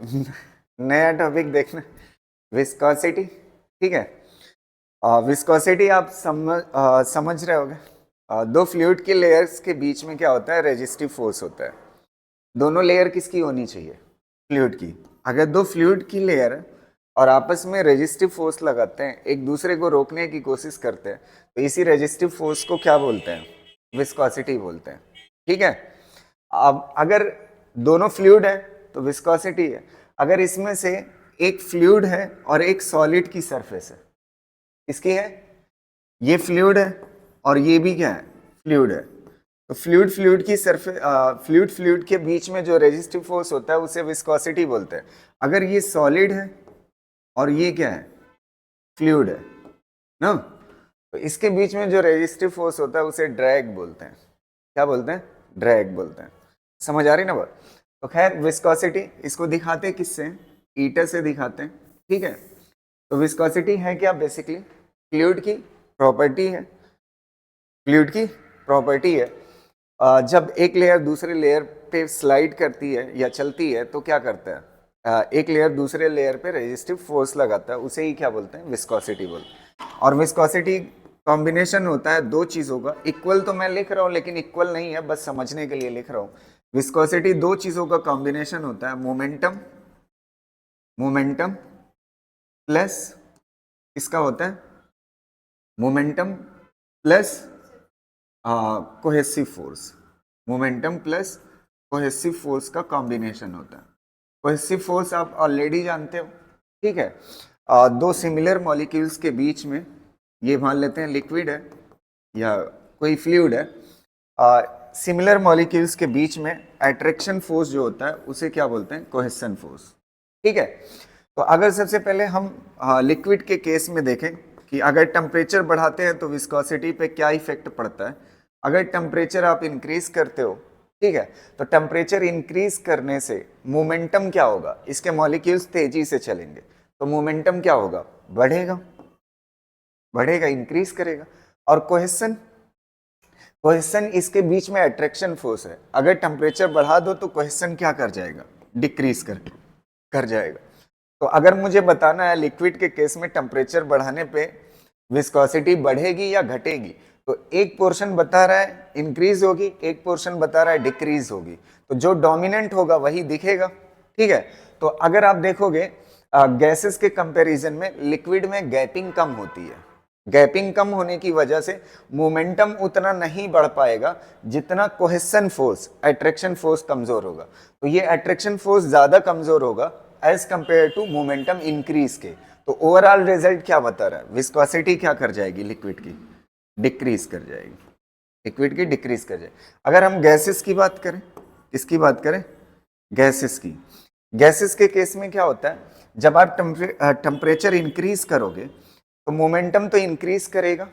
नया टॉपिक देखना, विस्कोसिटी। ठीक है, विस्कोसिटी आप समझ रहे होगे। दो फ्लूइड के लेयर्स के बीच में क्या होता है, रेजिस्टिव फोर्स होता है। दोनों लेयर किसकी होनी चाहिए, फ्लूइड की। अगर दो फ्लूइड की लेयर और आपस में रेजिस्टिव फोर्स लगाते हैं, एक दूसरे को रोकने की कोशिश करते हैं, तो इसी रेजिस्टिव फोर्स को क्या बोलते हैं, विस्कोसिटी बोलते हैं। ठीक है, अब अगर दोनों फ्लूइड है तो विस्कोसिटी है। अगर इसमें से एक फ्लूइड है और एक सॉलिड की सरफेस है, इसकी है, ये फ्लूइड है और ये भी क्या है, फ्लूइड है, तो फ्लूइड फ्लूइड की सरफेस, फ्लूइड फ्लूइड के बीच में जो रेजिस्टिव फोर्स होता है उसे विस्कोसिटी बोलते हैं। अगर ये सॉलिड है और ये क्या है, फ्लूइड है ना, तो इसके बीच में जो रेजिस्टिव फोर्स होता है उसे ड्रैग बोलते हैं। क्या बोलते हैं, ड्रैग बोलते हैं। समझ आ रही ना बात। तो खैर विस्कोसिटी इसको दिखाते हैं किससे, ईटर से दिखाते हैं। ठीक है, तो विस्कोसिटी है क्या, बेसिकली फ्लूइड की प्रॉपर्टी है। फ्लूइड की प्रॉपर्टी है, जब एक लेयर दूसरे लेयर पे स्लाइड करती है या चलती है तो क्या करता है, एक लेयर दूसरे लेयर पे रेजिस्टिव फोर्स लगाता है, उसे ही क्या बोलते हैं, विस्कोसिटी बोलते हैं। और विस्कोसिटी कॉम्बिनेशन होता है दो चीज़ों का। इक्वल तो मैं लिख रहा हूँ लेकिन इक्वल नहीं है, बस समझने के लिए लिख रहा हूँ। विस्कोसिटी दो चीज़ों का कॉम्बिनेशन होता है, मोमेंटम, मोमेंटम प्लस इसका होता है, momentum plus cohesive force. Momentum plus cohesive force का कॉम्बिनेशन होता है। कोहेसिव फोर्स आप ऑलरेडी जानते हो। ठीक है, दो सिमिलर मॉलिक्यूल्स के बीच में, ये मान लेते हैं लिक्विड है या कोई फ्लूइड है, सिमिलर मॉलिक्यूल्स के बीच में अट्रैक्शन फोर्स जो होता है उसे क्या बोलते हैं, कोहेसन फोर्स। ठीक है, तो अगर सबसे पहले हम लिक्विड के केस में देखें कि अगर टेम्परेचर बढ़ाते हैं तो विस्कोसिटी पे क्या इफेक्ट पड़ता है। अगर टेम्परेचर आप इंक्रीज करते हो, ठीक है, तो टेम्परेचर इंक्रीज करने से मोमेंटम क्या होगा, इसके मॉलिक्यूल्स तेजी से चलेंगे, तो मोमेंटम क्या होगा, बढ़ेगा, बढ़ेगा, इंक्रीज करेगा। और कोहेसन, कोहेसन इसके बीच में अट्रैक्शन फोर्स है। अगर टेम्परेचर बढ़ा दो तो कोहेसन क्या कर जाएगा, डिक्रीज कर जाएगा। तो अगर मुझे बताना है लिक्विड के केस में टेम्परेचर बढ़ाने पे विस्कोसिटी बढ़ेगी या घटेगी, तो एक पोर्शन बता रहा है इंक्रीज होगी, एक पोर्शन बता रहा है डिक्रीज होगी, तो जो डोमिनेंट होगा वही दिखेगा। ठीक है, तो अगर आप देखोगे गैसेस के कंपैरिजन में लिक्विड में गैपिंग कम होती है। गैपिंग कम होने की वजह से मोमेंटम उतना नहीं बढ़ पाएगा जितना कोहेसन फोर्स, अट्रैक्शन फोर्स कमजोर होगा। तो ये अट्रैक्शन फोर्स ज्यादा कमजोर होगा as compare to momentum increase के। तो ओवरऑल रिजल्ट क्या बता रहा है, विस्कोसिटी क्या कर जाएगी, लिक्विड की डिक्रीज कर जाएगी, लिक्विड की डिक्रीज कर जाएगी। अगर हम गैसेस की बात करें, किसकी बात करें, गैसेस की, गैसेस के केस में क्या होता है, जब आप टेम्परेचर इंक्रीज करोगे तो मोमेंटम तो इंक्रीज करेगा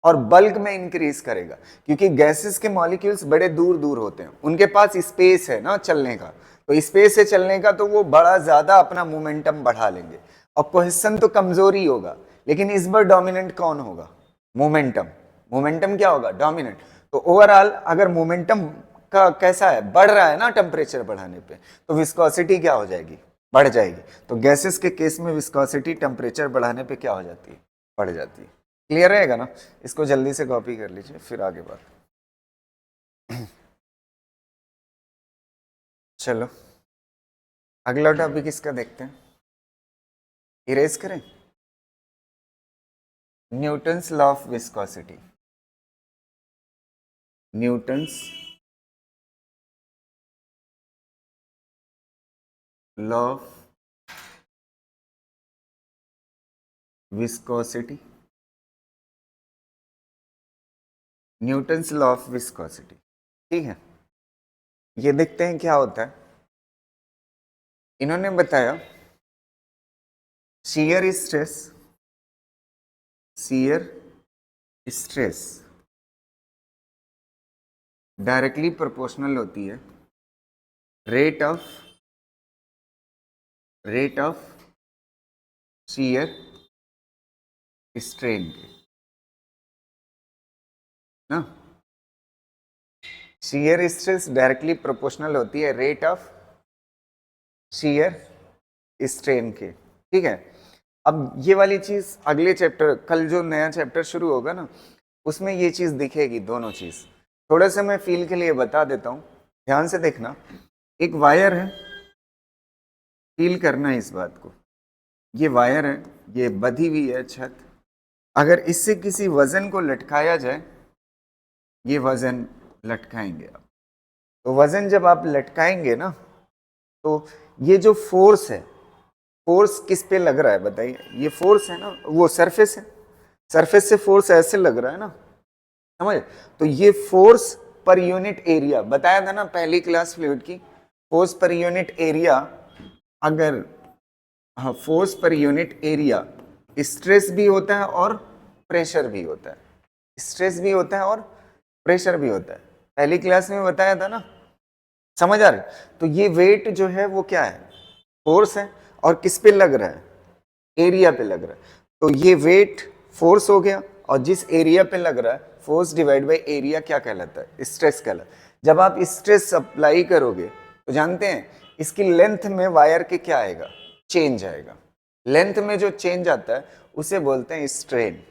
और बल्क में इंक्रीज करेगा, क्योंकि गैसेस के मॉलिक्यूल्स बड़े दूर दूर होते हैं, उनके पास स्पेस है ना चलने का, तो स्पेस है चलने का, तो वो बड़ा ज्यादा अपना मोमेंटम बढ़ा लेंगे। और कोहेसन तो कमजोरी होगा, लेकिन इस बार डोमिनेंट कौन होगा, मोमेंटम। मोमेंटम क्या होगा, डोमिनेंट। तो ओवरऑल अगर मोमेंटम का कैसा है, बढ़ रहा है ना टेम्परेचर बढ़ाने पे, तो विस्कोसिटी क्या हो जाएगी, बढ़ जाएगी। तो गैसेस के केस में विस्कोसिटी टेम्परेचर बढ़ाने पे क्या हो जाती है, बढ़ जाती है। क्लियर रहेगा ना, इसको जल्दी से कॉपी कर लीजिए फिर आगे बात। चलो अगला टॉपिक इसका देखते हैं, इरेज करें, Newton's law of viscosity. Newton's law of viscosity, Newton's law of viscosity. ठीक है, ये देखते हैं क्या होता है। इन्होंने बताया shear stress, shear stress directly proportional होती है रेट ऑफ शियर स्ट्रेन के ना। शियर स्ट्रेस डायरेक्टली प्रोपोर्शनल होती है रेट ऑफ शियर स्ट्रेन के, ठीक है। अब ये वाली चीज अगले चैप्टर, कल जो नया चैप्टर शुरू होगा ना, उसमें ये चीज दिखेगी, दोनों चीज। थोड़ा सा मैं फील के लिए बता देता हूँ, ध्यान से देखना। एक वायर है, फील करना है इस बात को। ये वायर है, ये बंधी हुई है छत। अगर इससे किसी वजन को लटकाया जाए, ये वजन लटकाएंगे आप, तो वजन जब आप लटकाएंगे ना, तो ये जो फोर्स है, फोर्स किस पे लग रहा है बताइए? ये फोर्स है ना, वो सरफेस है, सरफेस से फोर्स ऐसे लग रहा है ना, समझ? तो ये फोर्स पर यूनिट एरिया बताया था ना पहली क्लास फ्लूइड की, फोर्स पर यूनिट एरिया। अगर हाँ, फोर्स पर यूनिट एरिया, स्ट्रेस भी होता है और प्रेशर भी होता है, स्ट्रेस भी होता है और प्रेशर भी होता है, पहली क्लास में बताया था ना, समझ आ रहा है? तो ये वेट जो है वो क्या है? फोर्स है, और किस पे लग रहा है? एरिया पे लग रहा है। तो ये वेट फोर्स हो गया, और जिस एरिया पे लग रहा है, फोर्स डिवाइड बाई एरिया क्या कहलाता है? स्ट्रेस कहलाता है। जब आप स्ट्रेस अप्लाई करोगे तो जानते हैं इसकी लेंथ में वायर के क्या आएगा? चेंज आएगा। लेंथ में जो चेंज आता है उसे बोलते हैं स्ट्रेन।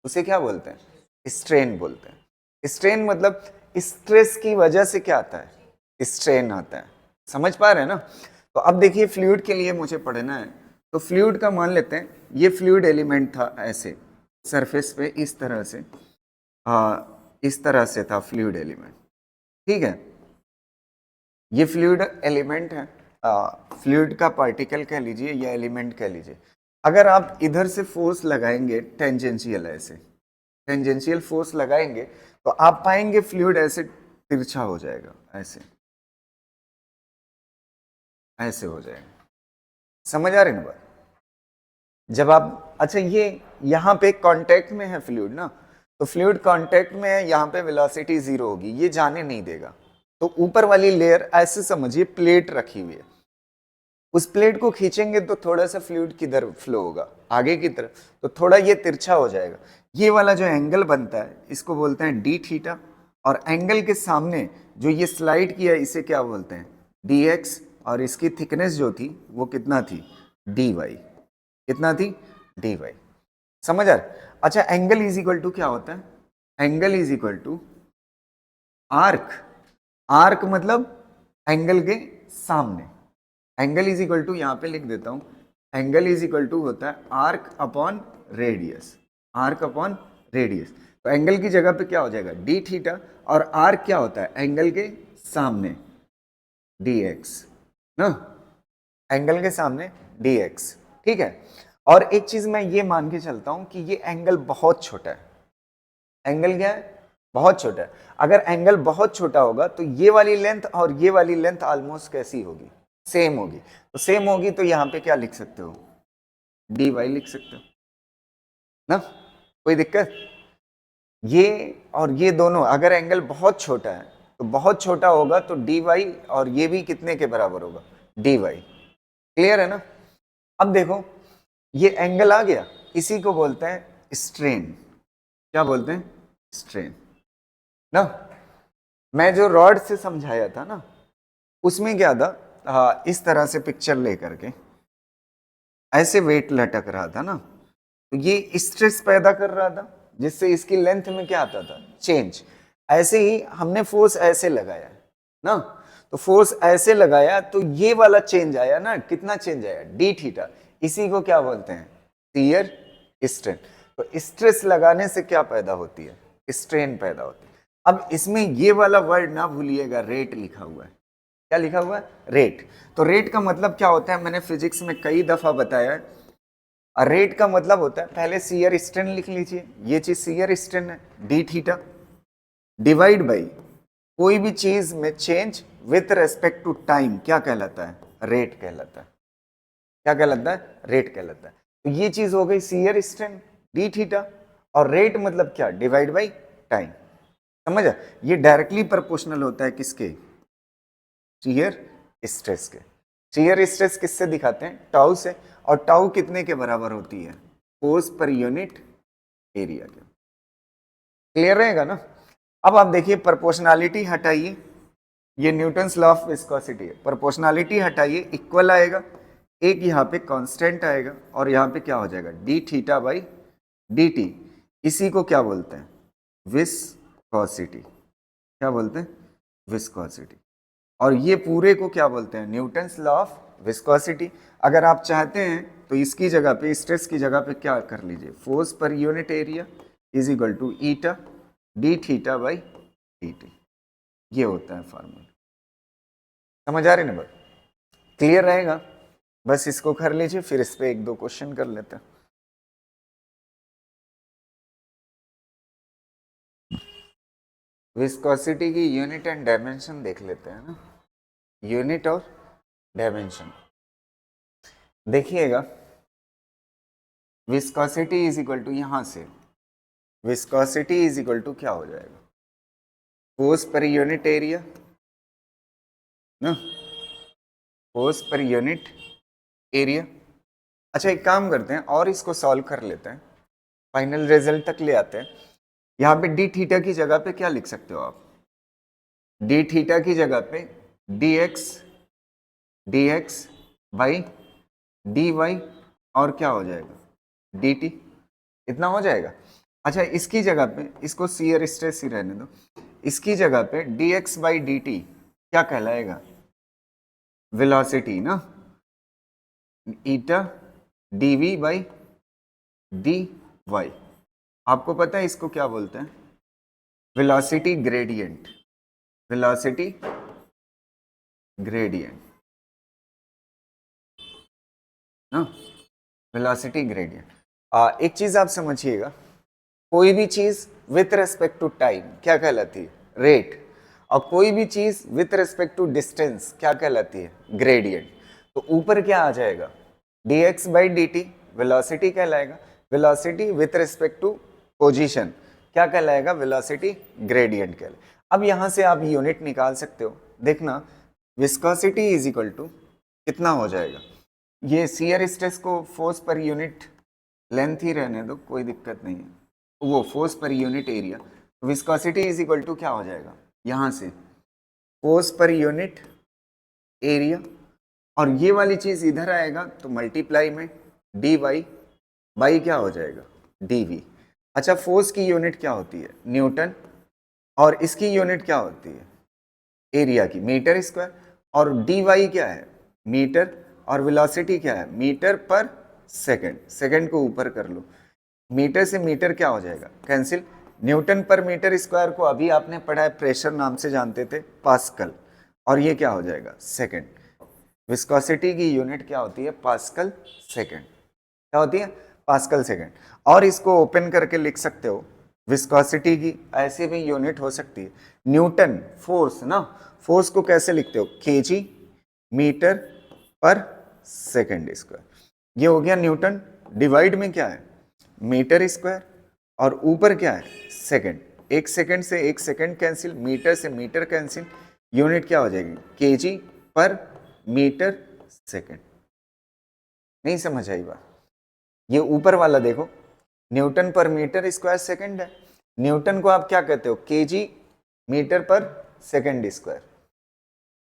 उसे क्या बोलते हैं? स्ट्रेन बोलते हैं। स्ट्रेन मतलब स्ट्रेस की वजह से क्या आता है? स्ट्रेन आता है। समझ पा रहे हैं ना? तो अब देखिए फ्लूइड के लिए मुझे पढ़ना है, तो फ्लूइड का मान लेते हैं, ये फ्लूइड एलिमेंट था ऐसे सरफेस पे, इस तरह से, इस तरह से था फ्लूइड एलिमेंट, ठीक है। ये फ्लूइड एलिमेंट है, फ्लूइड का पार्टिकल कह लीजिए या एलिमेंट कह लीजिए। अगर आप इधर से फोर्स लगाएंगे टेंजेंशियल, ऐसे टेंजेंशियल फोर्स लगाएंगे, तो आप पाएंगे फ्लूइड ऐसे तिरछा हो जाएगा, ऐसे ऐसे हो जाएगा। समझ आ रही ना बात? जब आप, अच्छा ये यहाँ पे कांटेक्ट में है फ्लूइड ना, तो फ्लूइड कांटेक्ट में है, यहाँ पे वेलोसिटी जीरो होगी, ये जाने नहीं देगा। तो ऊपर वाली लेयर ऐसे समझिए प्लेट रखी हुई है, उस प्लेट को खींचेंगे तो थोड़ा सा फ्लूइड किधर फ्लो होगा? आगे की तरफ, तो थोड़ा ये तिरछा हो जाएगा। ये वाला जो एंगल बनता है इसको बोलते हैं डी थीटा, और एंगल के सामने जो ये स्लाइड किया इसे क्या बोलते हैं? डी एक्स, और इसकी थिकनेस जो थी वो कितना थी? D Y. कितना थी? D Y. समझ आ रहा? अच्छा, एंगल इज इक्वल टू क्या होता है? Angle is equal to arc. Arc मतलब एंगल के सामने। एंगल इज इक्वल टू, यहां पे लिख देता हूं, एंगल इज इक्वल टू होता है arc upon radius. Arc upon radius, तो एंगल की जगह पे क्या हो जाएगा? डी थीटा, और आर्क क्या होता है? एंगल के सामने डी एक्स ना, एंगल के सामने डी एक्स, ठीक है। और एक चीज मैं ये मान के चलता हूं कि ये एंगल बहुत छोटा है। एंगल क्या है? बहुत छोटा है। अगर एंगल बहुत छोटा होगा तो ये वाली लेंथ और ये वाली लेंथ ऑलमोस्ट कैसी होगी? सेम होगी। तो सेम होगी तो यहाँ पे क्या लिख सकते हो? डी वाई लिख सकते हो ना, कोई दिक्कत? ये और ये दोनों, अगर एंगल बहुत छोटा है तो बहुत छोटा होगा तो डी वाई, और ये भी कितने के बराबर होगा? D Y. क्लियर है ना? अब देखो ये एंगल आ गया, इसी को बोलते हैं स्ट्रेन। क्या बोलते हैं? स्ट्रेन ना। मैं जो रॉड से समझाया था ना, उसमें क्या था, इस तरह से पिक्चर लेकर के ऐसे वेट लटक रहा था ना, तो ये स्ट्रेस पैदा कर रहा था, जिससे इसकी लेंथ में क्या आता था? चेंज। ऐसे ही हमने फोर्स ऐसे लगाया ना, तो फोर्स ऐसे लगाया तो ये वाला चेंज आया ना, कितना चेंज आया? D theta. इसी को क्या बोलते हैं? Shear strain. तो स्ट्रेस लगाने से क्या पैदा होती है? स्ट्रेन पैदा होती है। अब इसमें ये वाला वर्ड ना भूलिएगा, रेट लिखा हुआ है। क्या लिखा हुआ है? रेट। तो रेट का मतलब क्या होता है? मैंने फिजिक्स में कई दफा बताया है। रेट का मतलब होता है, पहले शियर स्ट्रेन लिख लीजिए, ये चीज शियर स्ट्रेन है, डी थीटा, डिवाइड बाई कोई भी चीज में change with respect to time क्या कहलाता है? रेट कहलाता है। क्या कहलाता है? रेट कहलाता है। तो ये चीज हो गई शियर स्ट्रेन, डी थीटा, और रेट मतलब क्या? Divide by time. समझ? ये डायरेक्टली प्रोपोर्शनल होता है किसके? शियर स्ट्रेस के। शियर स्ट्रेस किससे दिखाते हैं? टाउ से। और टाउ कितने के बराबर होती है? फोर्स पर यूनिट एरिया के। क्लियर रहेगा ना? अब आप देखिए प्रोपोर्शनैलिटी हटाइए, ये न्यूटन्स लॉ ऑफ विस्कोसिटी है, प्रोपोर्शनैलिटी हटाइए, इक्वल आएगा, एक यहाँ पे कांस्टेंट आएगा और यहाँ पे क्या हो जाएगा D theta by d T. इसी को क्या बोलते हैं, विस्कोसिटी। क्या बोलते हैं, विस्कोसिटी। और ये पूरे को क्या बोलते हैं, न्यूटन्स लॉ ऑफ विस्कोसिटी। अगर आप चाहते हैं तो इसकी जगह पे, स्ट्रेस की जगह पे क्या कर लीजिए, फोर्स पर unit area is equal to eta d theta by d t. ये होता है फॉर्मूला। समझ आ रही ना बात, क्लियर रहेगा। बस इसको कर लीजिए, फिर इस पे एक दो क्वेश्चन कर लेते हैं। विस्कोसिटी की यूनिट एंड डायमेंशन देख लेते हैं ना, यूनिट और डायमेंशन देखिएगा। विस्कोसिटी इज इक्वल टू, यहां से विस्कोसिटी इज इक्वल टू क्या हो जाएगा, फोर्स पर यूनिट एरिया ना, फोर्स पर यूनिट एरिया। अच्छा एक काम करते हैं और इसको सॉल्व कर लेते हैं, फाइनल रिजल्ट तक ले आते हैं। यहाँ पे डी थीटा की जगह पे क्या लिख सकते हो आप, डी थीटा की जगह पे d x by d y और क्या हो जाएगा डी टी, इतना हो जाएगा। अच्छा इसकी जगह पे, इसको शियर स्ट्रेस ही रहने दो, इसकी जगह पे d x by d t क्या कहलाएगा, वेलोसिटी ना, eta d v by d y. आपको पता है इसको क्या बोलते हैं, वेलोसिटी ग्रेडियंट, वेलोसिटी ग्रेडियंट ना, वेलोसिटी ग्रेडियंट। एक चीज आप समझिएगा, कोई भी चीज विथ रेस्पेक्ट टू टाइम क्या कहलाती है, रेट, और कोई भी चीज विथ रेस्पेक्ट टू डिस्टेंस क्या कहलाती है, ग्रेडियंट। तो ऊपर क्या आ जाएगा, dx by d t velocity कहलाएगा, velocity with respect to position क्या कहलाएगा, वेलोसिटी ग्रेडियंट कहलाएगा। अब यहां से आप यूनिट निकाल सकते हो, देखना विस्कोसिटी इज इक्वल टू कितना हो जाएगा, ये शियर स्ट्रेस को फोर्स पर यूनिट लेंथ ही रहने दो, कोई दिक्कत नहीं है, वो फोर्स पर unit area, viscosity is equal to क्या हो जाएगा, यहां से फोर्स पर यूनिट एरिया, और ये वाली चीज इधर आएगा तो मल्टीप्लाई में डी वाई बाई क्या हो जाएगा डी वी। अच्छा फोर्स की यूनिट क्या होती है, न्यूटन, और इसकी यूनिट क्या होती है, एरिया की, मीटर स्क्वायर, और डी वाई क्या है, मीटर, और वेलोसिटी क्या है, मीटर पर सेकंड, सेकंड को ऊपर कर लो, मीटर से मीटर क्या हो जाएगा कैंसिल, न्यूटन पर मीटर स्क्वायर को अभी आपने पढ़ा है, प्रेशर नाम से जानते थे, पास्कल, और ये क्या हो जाएगा सेकंड। विस्कोसिटी की यूनिट क्या होती है, पास्कल सेकंड, क्या होती है, पास्कल सेकंड। और इसको ओपन करके लिख सकते हो, विस्कोसिटी की ऐसे भी यूनिट हो सकती है, न्यूटन फोर्स ना, फोर्स को कैसे लिखते हो, केजी मीटर पर सेकंड स्क्वायर, ये हो गया न्यूटन, डिवाइड में क्या है मीटर स्क्वायर, और ऊपर क्या है सेकंड, एक सेकंड से एक सेकंड कैंसिल, मीटर से मीटर कैंसिल, यूनिट क्या हो जाएगी केजी पर मीटर सेकंड। नहीं समझ आई बात, ये ऊपर वाला देखो न्यूटन पर मीटर स्क्वायर सेकंड है, न्यूटन को आप क्या कहते हो केजी मीटर पर सेकंड स्क्वायर।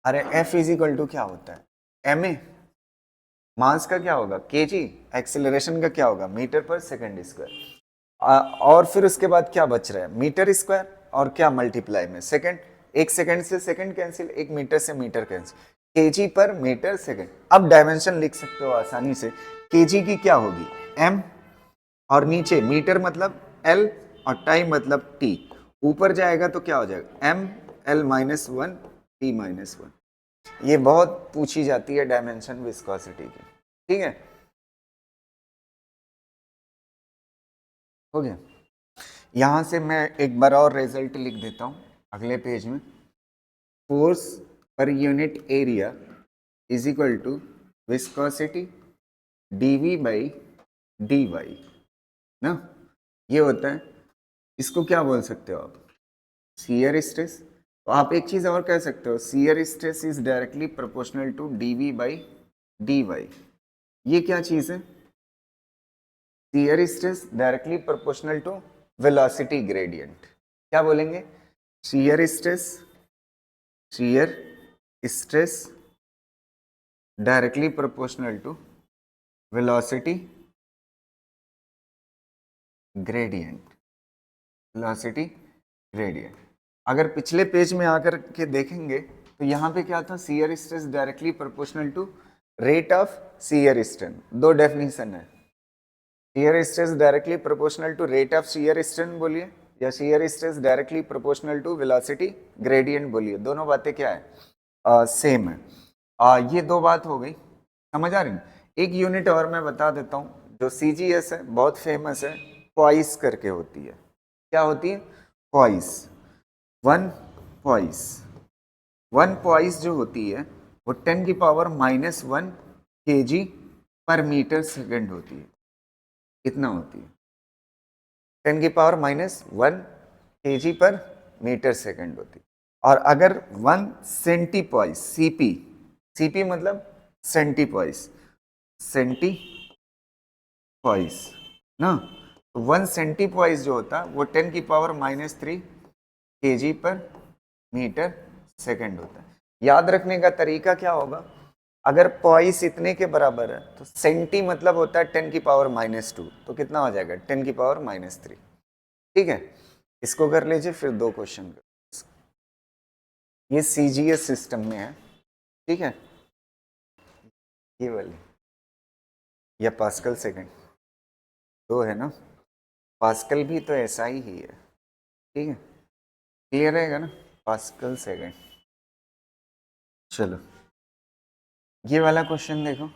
अरे एफ इज इक्वल टू क्या होता है, एम ए, मास का क्या होगा केजी, एक्सेलरेशन का क्या होगा मीटर पर सेकंड स्क्वायर, और फिर उसके बाद क्या बच रहा है मीटर स्क्वायर, और क्या मल्टीप्लाई में सेकंड, एक सेकंड से सेकंड कैंसिल, एक मीटर से मीटर कैंसिल, केजी पर मीटर सेकंड। अब डायमेंशन लिख सकते हो आसानी से, केजी की क्या होगी एम, और नीचे मीटर मतलब एल, और टाइम मतलब टी, ऊपर जाएगा तो क्या हो जाएगा M L minus one T minus one. ये बहुत पूछी जाती है डायमेंशन विस्कोसिटी की, ठीक है, हो गया। यहां से मैं एक बार और रिजल्ट लिख देता हूं अगले पेज में, फोर्स पर unit area is equal to viscosity dv by dy ना, ये होता है, इसको क्या बोल सकते हो आप, शियर स्ट्रेस। तो आप एक चीज और कह सकते हो, shear stress is directly proportional to dv by dy। ये क्या चीज है, shear stress directly proportional to velocity gradient. क्या बोलेंगे, shear stress, shear stress directly proportional to velocity gradient, velocity gradient. अगर पिछले पेज में आकर के देखेंगे तो यहाँ पे क्या था, shear stress directly proportional to rate of shear strain. दो डेफिनेशन है, shear stress directly proportional to rate of shear strain बोलिए, या shear stress directly proportional to velocity gradient बोलिए। दोनों बातें क्या है, सेम है। ये दो बात हो गई, समझ आ रही। एक यूनिट और मैं बता देता हूँ, जो CGS है बहुत फेमस है, पॉइस करके होती है। क्या होती है, poised, one poised. One poised जो होती है वो 10⁻⁻1 kg पर मीटर सेकेंड होती है। कितना होती है, 10⁻⁻1 kg पर मीटर सेकेंड होती है। और अगर 1 सेंटीपॉइस, CP मतलब सेंटीपॉइस, सेंटीपॉइस ना, तो 1 सेंटीपॉइस जो होता है वो 10⁻³ kg पर मीटर सेकेंड होता है। याद रखने का तरीका क्या होगा, अगर पॉइस इतने के बराबर है तो सेंटी मतलब होता है 10⁻², तो कितना हो जाएगा 10⁻³ ठीक है। इसको कर लीजिए, फिर दो क्वेश्चन कर। ये CGS सिस्टम में है, ठीक है, ये वाली या पास्कल सेकंड दो है ना, पास्कल भी तो ऐसा ही है, ठीक है, क्लियर रहेगा ना, पास्कल सेकंड। चलो ये वाला क्वेश्चन देखो,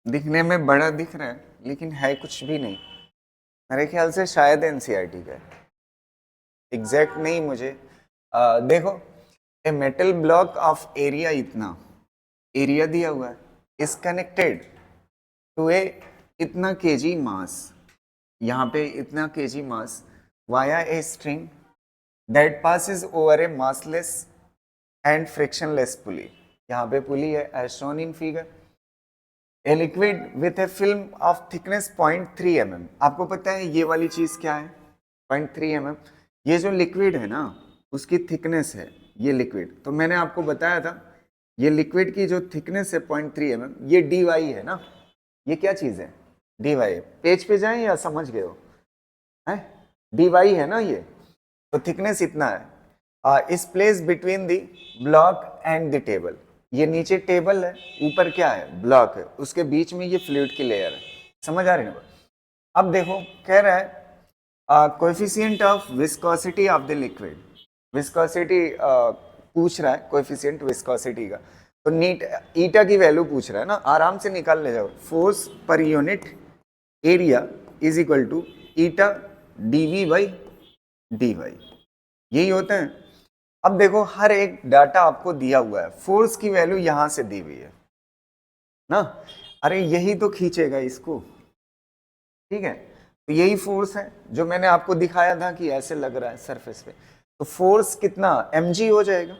दिखने में बड़ा दिख रहा है लेकिन है कुछ भी नहीं, मेरे ख्याल से शायद NCERT का है, एग्जैक्ट नहीं मुझे। देखो, a metal block of area, इतना एरिया दिया हुआ है, इज कनेक्टेड टू ए इतना kg मास, यहाँ पे इतना kg mass via a string that passes over a massless and frictionless pulley. यहाँ पे पुली है as shown in figure. A liquid with a film of thickness 0.3 mm। आपको पता है ये वाली चीज क्या है, 0.3 mm। ये जो लिक्विड है ना उसकी थिकनेस है, ये लिक्विड, तो मैंने आपको बताया था ये लिक्विड की जो थिकनेस है 0.3 mm, ये dy है ना, ये क्या चीज है, dy। पेज पे जाएं या समझ गए हो, है dy है ना ये, तो थिकनेस इतना है। इस place between the block and the table, ये नीचे टेबल है, ऊपर क्या है, ब्लॉक है, उसके बीच में ये फ्लूइड की लेयर है, समझ आ रही है ना। अब देखो कह रहा है coefficient of viscosity of the liquid, viscosity पूछ रहा है, कोएफिशिएंट विस्कोसिटी का, तो नीट ईटा की वैल्यू पूछ रहा है ना, आराम से निकाल ले जाओ। फोर्स पर unit area is equal to eta dV/dy, यही होता है। अब देखो हर एक डाटा आपको दिया हुआ है, फोर्स की वैल्यू यहां से दी हुई है ना, अरे यही तो खींचेगा इसको, ठीक है, तो यही फोर्स है जो मैंने आपको दिखाया था कि ऐसे लग रहा है सरफेस पे, तो फोर्स कितना mg हो जाएगा,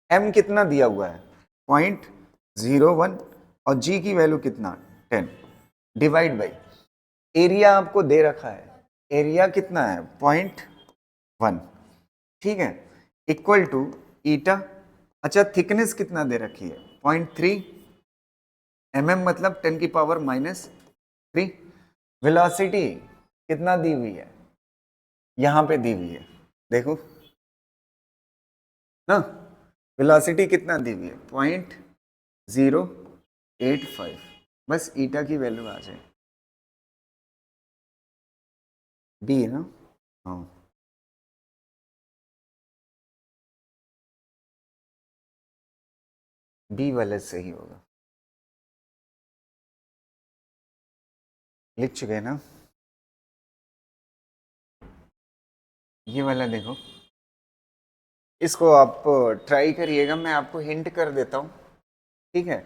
m कितना दिया हुआ है 0.01 और g की वैल्यू कितना 10, डिवाइड बाई एरिया आपको दे रखा है, एरिया कितना है 0.1, ठीक है, इक्वल टू ईटा, अच्छा थिकनेस कितना दे रखी है 0.3 mm मतलब 10⁻⁻3, वेलोसिटी कितना दी हुई है, यहां पे दी हुई है, देखो ना, वेलोसिटी कितना दी हुई है 0.085, बस ईटा की वैल्यू आ जाए, बी है ना, हाँ बी वाला सही होगा, लिख चुके हैं ना। ये वाला देखो, इसको आप ट्राई करिएगा, मैं आपको हिंट कर देता हूँ, ठीक है,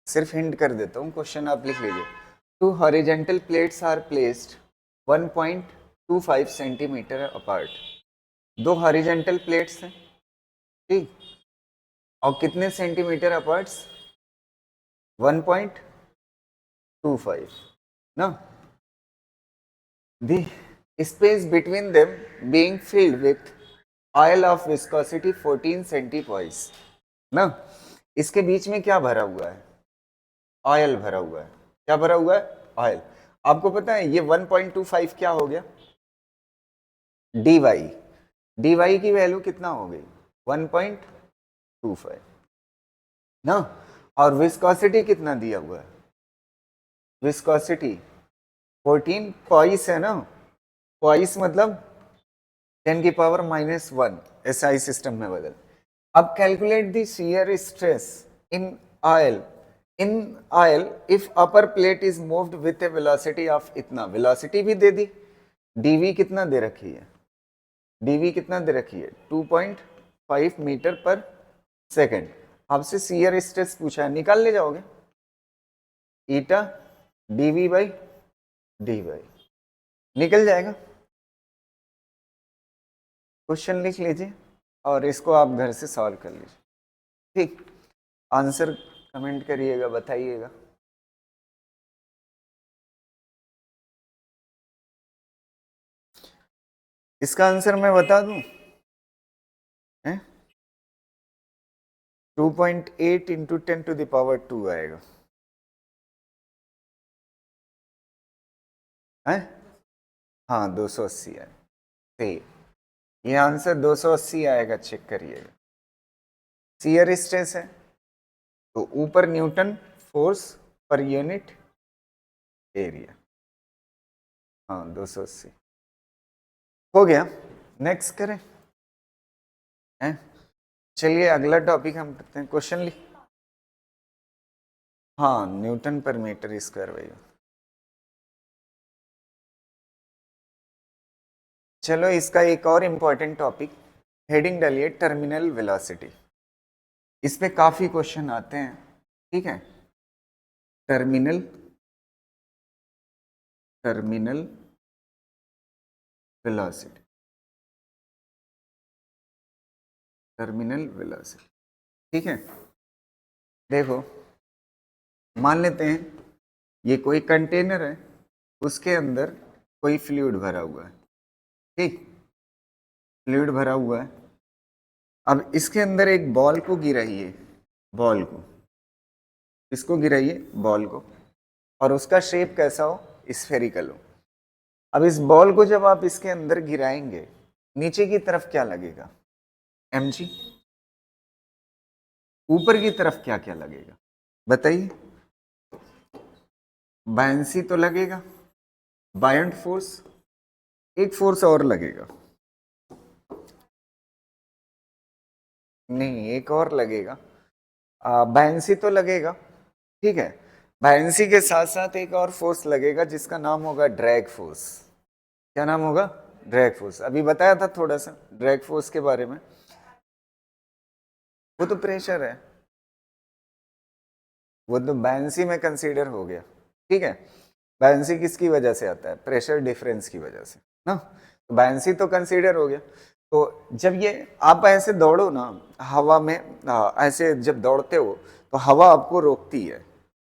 सिर्फ हिंट कर देता हूँ, क्वेश्चन आप लिख लीजिए। Two horizontal plates are placed 1.25 centimetre apart, दो हॉरिजेंटल प्लेट्स हैं, ठीक, और कितने सेंटीमीटर अपार्ट, 1.25 ना, the space between them being filled with oil of viscosity 14 centipoise ना, इसके बीच में क्या भरा हुआ है, ऑयल भरा हुआ है। क्या भरा हुआ है? ऑयल। आपको पता है ये 1.25 क्या हो गया? D y. डी वाई की वैल्यू कितना हो गई? 1.25 ना। और विस्कोसिटी कितना दिया हुआ है? विस्कोसिटी 14 पॉइस है ना। पॉइस मतलब 10⁻⁻1 एसआई सिस्टम में बदल। अब calculate the shear stress in oil. In oil if upper plate is moved with A velocity of इतना, वेलोसिटी भी दे दी, डीवी कितना दे रखी है? डीवी कितना दे रखी है? 2.5 मीटर पर सेकेंड। आपसे शियर स्ट्रेस पूछा है, निकाल ले जाओगे ईटा डीवी बाई डी वाई, निकल जाएगा। क्वेश्चन लिख लीजिए और इसको आप घर से सॉल्व कर लीजिए। ठीक, आंसर कमेंट करिएगा, बताइएगा। इसका आंसर मैं बता दूं, 2.8 इंटू 10⁻² आएगा है। हाँ 280 है, सही। ये आंसर 280 आएगा, चेक करिएगा। शियर स्ट्रेस है तो ऊपर न्यूटन फोर्स पर यूनिट एरिया। हाँ 280 हो गया। नेक्स्ट करें हैं? चलिए अगला टॉपिक हम करते हैं, क्वेश्चन लिख। हाँ न्यूटन पर मीटर स्क्वायर भैया। चलो इसका एक और इम्पॉर्टेंट टॉपिक, हेडिंग डालिए टर्मिनल वेलोसिटी। इस पे काफी क्वेश्चन आते हैं, ठीक है। टर्मिनल वेलोसिटी, टर्मिनल वेलोसिटी, ठीक है। देखो मान लेते हैं ये कोई कंटेनर है, उसके अंदर कोई फ्लूइड भरा हुआ है, ठीक, फ्लूइड भरा हुआ है। अब इसके अंदर एक बॉल को गिराइए, बॉल को, इसको गिराइए बॉल को, और उसका शेप कैसा हो? स्फेरिकल हो। अब इस बॉल को जब आप इसके अंदर गिराएंगे, नीचे की तरफ क्या लगेगा? mg। ऊपर की तरफ क्या क्या लगेगा बताइए? बायंसी तो लगेगा, बायंट फोर्स, एक फोर्स और लगेगा, नहीं एक और लगेगा, बायंसी तो लगेगा, ठीक है। बायंसी के साथ साथ एक और फोर्स लगेगा जिसका नाम होगा ड्रैग फोर्स। क्या नाम होगा? Drag force. अभी बताया था थोड़ा सा ड्रैग फोर्स के बारे में। वो तो प्रेशर है, वो तो बायंसी में कंसीडर हो गया, ठीक है। बायंसी किसकी वजह से आता है? प्रेशर डिफरेंस की वजह से ना। तो बायंसी तो कंसीडर हो गया। तो जब ये आप ऐसे दौड़ो ना हवा में, ऐसे जब दौड़ते हो तो हवा आपको रोकती है।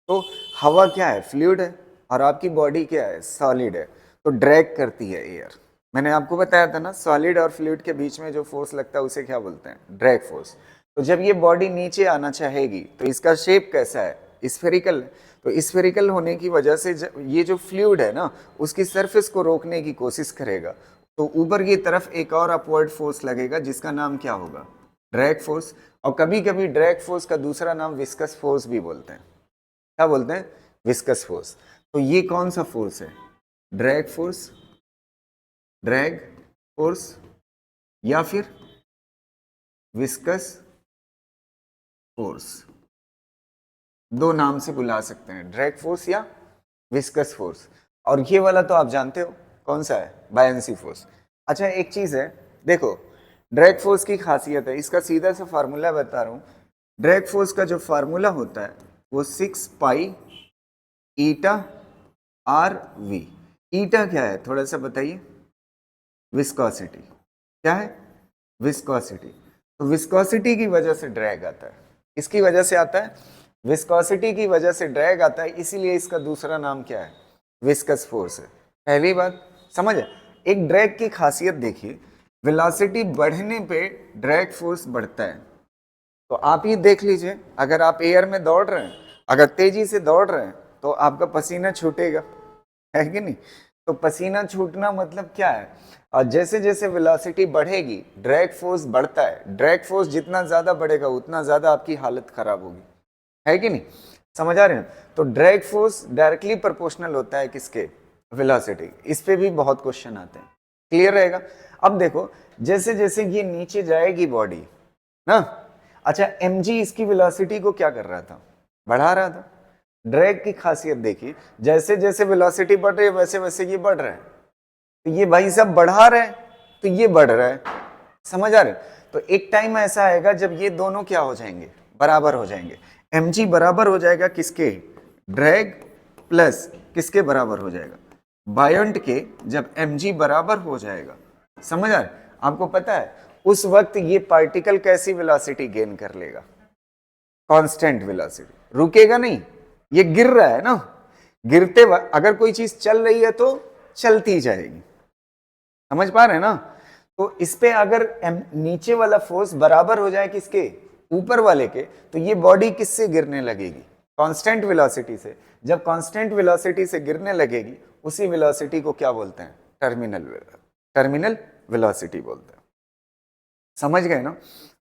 तो हवा क्या है? फ्लूइड है, और आपकी बॉडी क्या है? सॉलिड है। तो ड्रैग करती है एयर। मैंने आपको बताया था ना, सॉलिड और फ्लूइड के बीच में जो फोर्स लगता है उसे क्या बोलते हैं? Drag force. तो जब ये बॉडी नीचे आना चाहेगी तो इसका शेप कैसा है? स्फेरिकल। तो स्फेरिकल होने की वजह से ये जो फ्लूइड है ना, उसकी सरफेस को रोकने की कोशिश करेगा। तो ऊपर की तरफ एक और अपवर्ड फोर्स लगेगा जिसका नाम क्या होगा? Drag force. और कभी कभी ड्रैग फोर्स का दूसरा नाम विस्कस फोर्स भी बोलते हैं। क्या बोलते हैं? Viscous force. तो ये कौन सा फोर्स है? ड्रैग फोर्स, ड्रैग फोर्स, या फिर विस्कस फोर्स। दो नाम से बुला सकते हैं, ड्रैग फोर्स या विस्कस फोर्स। और ये वाला तो आप जानते हो कौन सा है? Buoyancy force. अच्छा एक चीज है, देखो ड्रैग फोर्स की खासियत है, इसका सीधा सा फार्मूला बता रहा हूं। ड्रैग फोर्स का जो फार्मूला होता है वो 6 पाई ईटा आर वी। ईटा क्या है थोड़ा सा बताइए? विस्कोसिटी। क्या है? विस्कोसिटी। तो विस्कोसिटी की वजह से ड्रैग आता है। इसकी वजह से आता है, विस्कोसिटी की वजह से ड्रैग आता है, इसीलिए इसका दूसरा नाम क्या है? विस्कस फोर्स है। पहली बात समझ। एक ड्रैग की खासियत देखिए, वेलोसिटी बढ़ने पे ड्रैग फोर्स बढ़ता है। तो आप ये देख लीजिए, अगर आप एयर में दौड़ रहे हैं, अगर तेजी से दौड़ रहे हैं तो आपका पसीना छूटेगा, है कि नहीं? तो पसीना छूटना मतलब क्या है? और जैसे जैसे वेलोसिटी बढ़ेगी ड्रैग फोर्स बढ़ता है, ड्रैग फोर्स जितना ज्यादा बढ़ेगा उतना ज्यादा आपकी हालत खराब होगी, है कि नहीं? समझ आ रहे हैं? तो ड्रैग फोर्स डायरेक्टली प्रोपोर्शनल होता है किसके? वेलोसिटी। इस पे भी बहुत क्वेश्चन आते हैं, क्लियर रहेगा? अब देखो जैसे जैसे ये नीचे जाएगी बॉडी ना, अच्छा mg इसकी वेलोसिटी को क्या कर रहा था? बढ़ा रहा था। ड्रैग की खासियत देखिए, जैसे जैसे वेलोसिटी बढ़ रही है वैसे वैसे ये बढ़ रहा है, तो ये भाई सब बढ़ा रहे हैं तो ये बढ़ रहा है, समझ आ रहे? तो एक टाइम ऐसा आएगा जब ये दोनों क्या हो जाएंगे? बराबर हो जाएंगे। mg बराबर हो जाएगा किसके? ड्रैग प्लस किसके बराबर हो जाएगा? बायंट के। जब mg बराबर हो जाएगा, समझ आ रहे? आपको पता है उस वक्त ये पार्टिकल कैसी वेलोसिटी गेन कर लेगा? कांस्टेंट वेलोसिटी, रुकेगा नहीं, ये गिर रहा है ना, गिरते वक्त अगर कोई चीज चल रही है तो चलती जाएगी, समझ पा रहे हैं ना? तो इस पे अगर नीचे वाला फोर्स बराबर हो जाए किसके? ऊपर वाले के, तो ये बॉडी किससे गिरने लगेगी? कांस्टेंट वेलोसिटी से। जब कांस्टेंट वेलोसिटी से गिरने लगेगी उसी वेलोसिटी को क्या बोलते हैं? टर्मिनल वेलोसिटी बोलते हैं। समझ गए ना?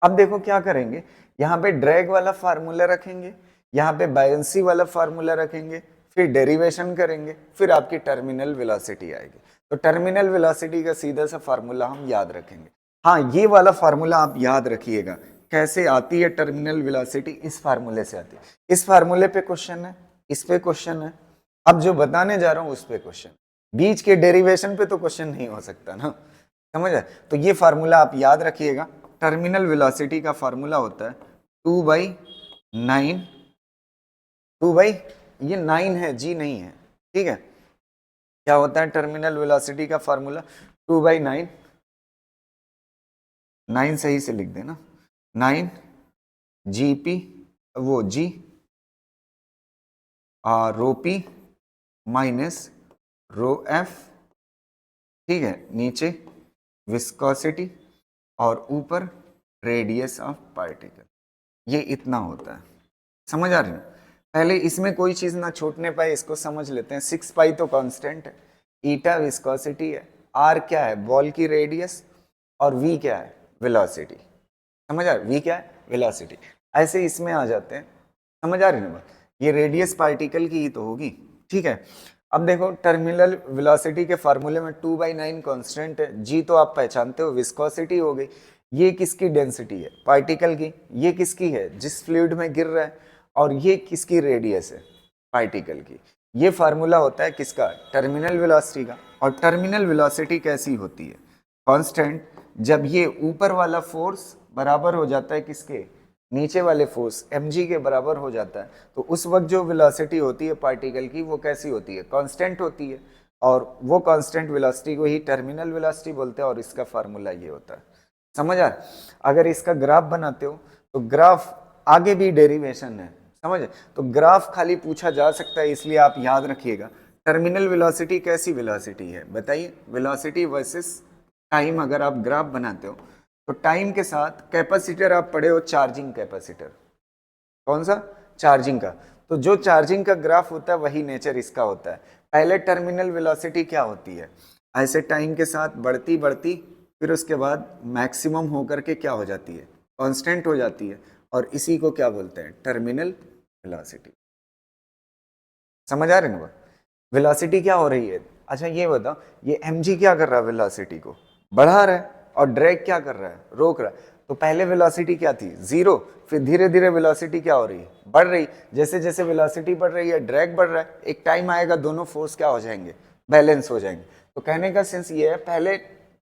अब देखो क्या करेंगे, यहाँ पे ड्रैग वाला फार्मूला रखेंगे, यहाँ पे बायंसी वाला फार्मूला रखेंगे, फिर डेरिवेशन करेंगे, फिर आपकी टर्मिनल वेलोसिटी आएगी। तो टर्मिनल वेलोसिटी का सीधा सा फार्मूला हम याद रखेंगे। हाँ, ये वाला फार्मूला आप याद रखिएगा। कैसे आती है टर्मिनल वेलोसिटी? इस फार्मूले से आती है। इस फार्मूले पे क्वेश्चन है, इस पे क्वेश्चन है, अब जो बताने जा रहा हूं उस पे क्वेश्चन। बीच के डेरिवेशन पे तो क्वेश्चन नहीं हो सकता ना, समझ आए? तो ये फार्मूला आप याद रखिएगा। टर्मिनल वेलोसिटी का फार्मूला होता है 2/9, 2 बाई, ये 9 है जी नहीं है, ठीक है? क्या होता है टर्मिनल वेलोसिटी का फार्मूला? 2/9, 9 सही से लिख देना, 9 जीपी, वो जी rho p minus rho F, ठीक है? नीचे विस्कोसिटी और ऊपर रेडियस ऑफ पार्टिकल, ये इतना होता है। समझ आ रही है? पहले इसमें कोई चीज ना छूटने पाए इसको समझ लेते हैं। 6 पाई तो कांस्टेंट है, ईटा विस्कोसिटी है, आर क्या है? बॉल की रेडियस, और वी क्या है? वेलोसिटी। समझ आ रही? वी क्या है? वेलोसिटी। ऐसे इसमें आ जाते हैं, समझ आ रही है ना? ये रेडियस पार्टिकल की ही तो होगी, ठीक है? अब देखो टर्मिनल वेलोसिटी के फार्मूले में 2/9 कांस्टेंट है, जी तो आप पहचानते हो, विस्कोसिटी हो गई। ये किसकी डेंसिटी है? पार्टिकल की। ये किसकी है? जिस फ्लूइड में गिर रहा है। और ये किसकी रेडियस है? पार्टिकल की। ये फार्मूला होता है किसका? टर्मिनल वेलोसिटी का। और टर्मिनल वेलोसिटी कैसी होती है? कांस्टेंट। जब ये ऊपर वाला फोर्स बराबर हो जाता है किसके? नीचे वाले फोर्स mg के बराबर हो जाता है, तो उस वक्त जो वेलोसिटी होती है पार्टिकल की वो कैसी होती है? कांस्टेंट होती है। और वो कांस्टेंट वेलोसिटी को ही टर्मिनल वेलोसिटी बोलते हैं, और इसका फार्मूला ये होता है। समझ आ? अगर इसका ग्राफ बनाते हो तो ग्राफ आगे भी डेरिवेशन है, समझ? तो ग्राफ खाली पूछा जा सकता है, इसलिए आप याद रखिएगा टर्मिनल वेलोसिटी कैसी वेलोसिटी है बताइए? Velocity versus time. अगर आप ग्राफ बनाते हो तो टाइम के साथ कैपेसिटर आप पढ़े हो, चार्जिंग कैपेसिटर। कौन सा? चार्जिंग का। तो जो चार्जिंग का ग्राफ होता है वही नेचर इसका होता है। पहले टर्मिनल वेलोसिटी क्या होती है? ऐसे टाइम के साथ बढ़ती बढ़ती, फिर उसके बाद मैक्सिमम होकर के क्या हो जाती है? कांस्टेंट हो जाती है। और इसी को क्या बोलते हैं? Terminal velocity. समझ आ रहे ना? वेलोसिटी क्या हो रही है? अच्छा ये बताओ, ये mg क्या कर रहा है? वेलोसिटी को बढ़ा रहा है, और ड्रैग क्या कर रहा है? रोक रहा है। तो पहले वेलोसिटी क्या थी? 0, फिर धीरे धीरे वेलोसिटी क्या हो रही है? बढ़ रही। जैसे जैसे वेलोसिटी बढ़ रही है ड्रैग बढ़ रहा है, एक टाइम आएगा दोनों फोर्स क्या हो जाएंगे? बैलेंस हो जाएंगे। तो कहने का सेंस ये है, पहले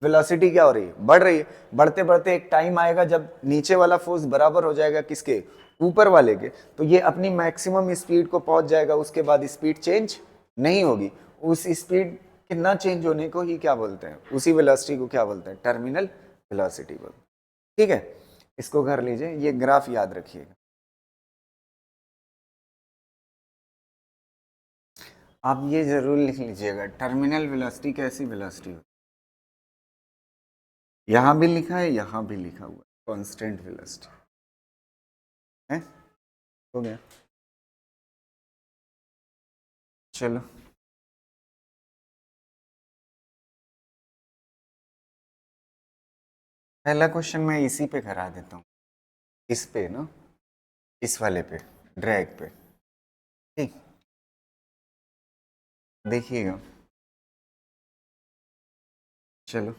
वेलोसिटी क्या हो रही है? बढ़ रही है, बढ़ते बढ़ते एक टाइम आएगा जब नीचे वाला फोर्स बराबर हो जाएगा किसके? ऊपर वाले के, तो ये अपनी मैक्सिमम स्पीड को पहुंच जाएगा, उसके बाद स्पीड चेंज नहीं होगी। उस स्पीड के ना चेंज होने को ही क्या बोलते हैं? उसी वेलोसिटी को क्या बोलते हैं? टर्मिनल वेलोसिटी बोलते हैं, ठीक है? इसको कर लीजिए, ये ग्राफ याद रखिएगा। आप ये जरूर लिख लीजिएगा, टर्मिनल वेलोसिटी कैसी वेलोसिटी हो? यहां भी लिखा है, यहां भी लिखा हुआ है, कांस्टेंट वेलोसिटी है। हो गया? चलो पहला क्वेश्चन मैं इसी पे करा देता हूँ, इस पे ना, इस वाले पे, ड्रैग पे। ठीक, देखिएगा। चलो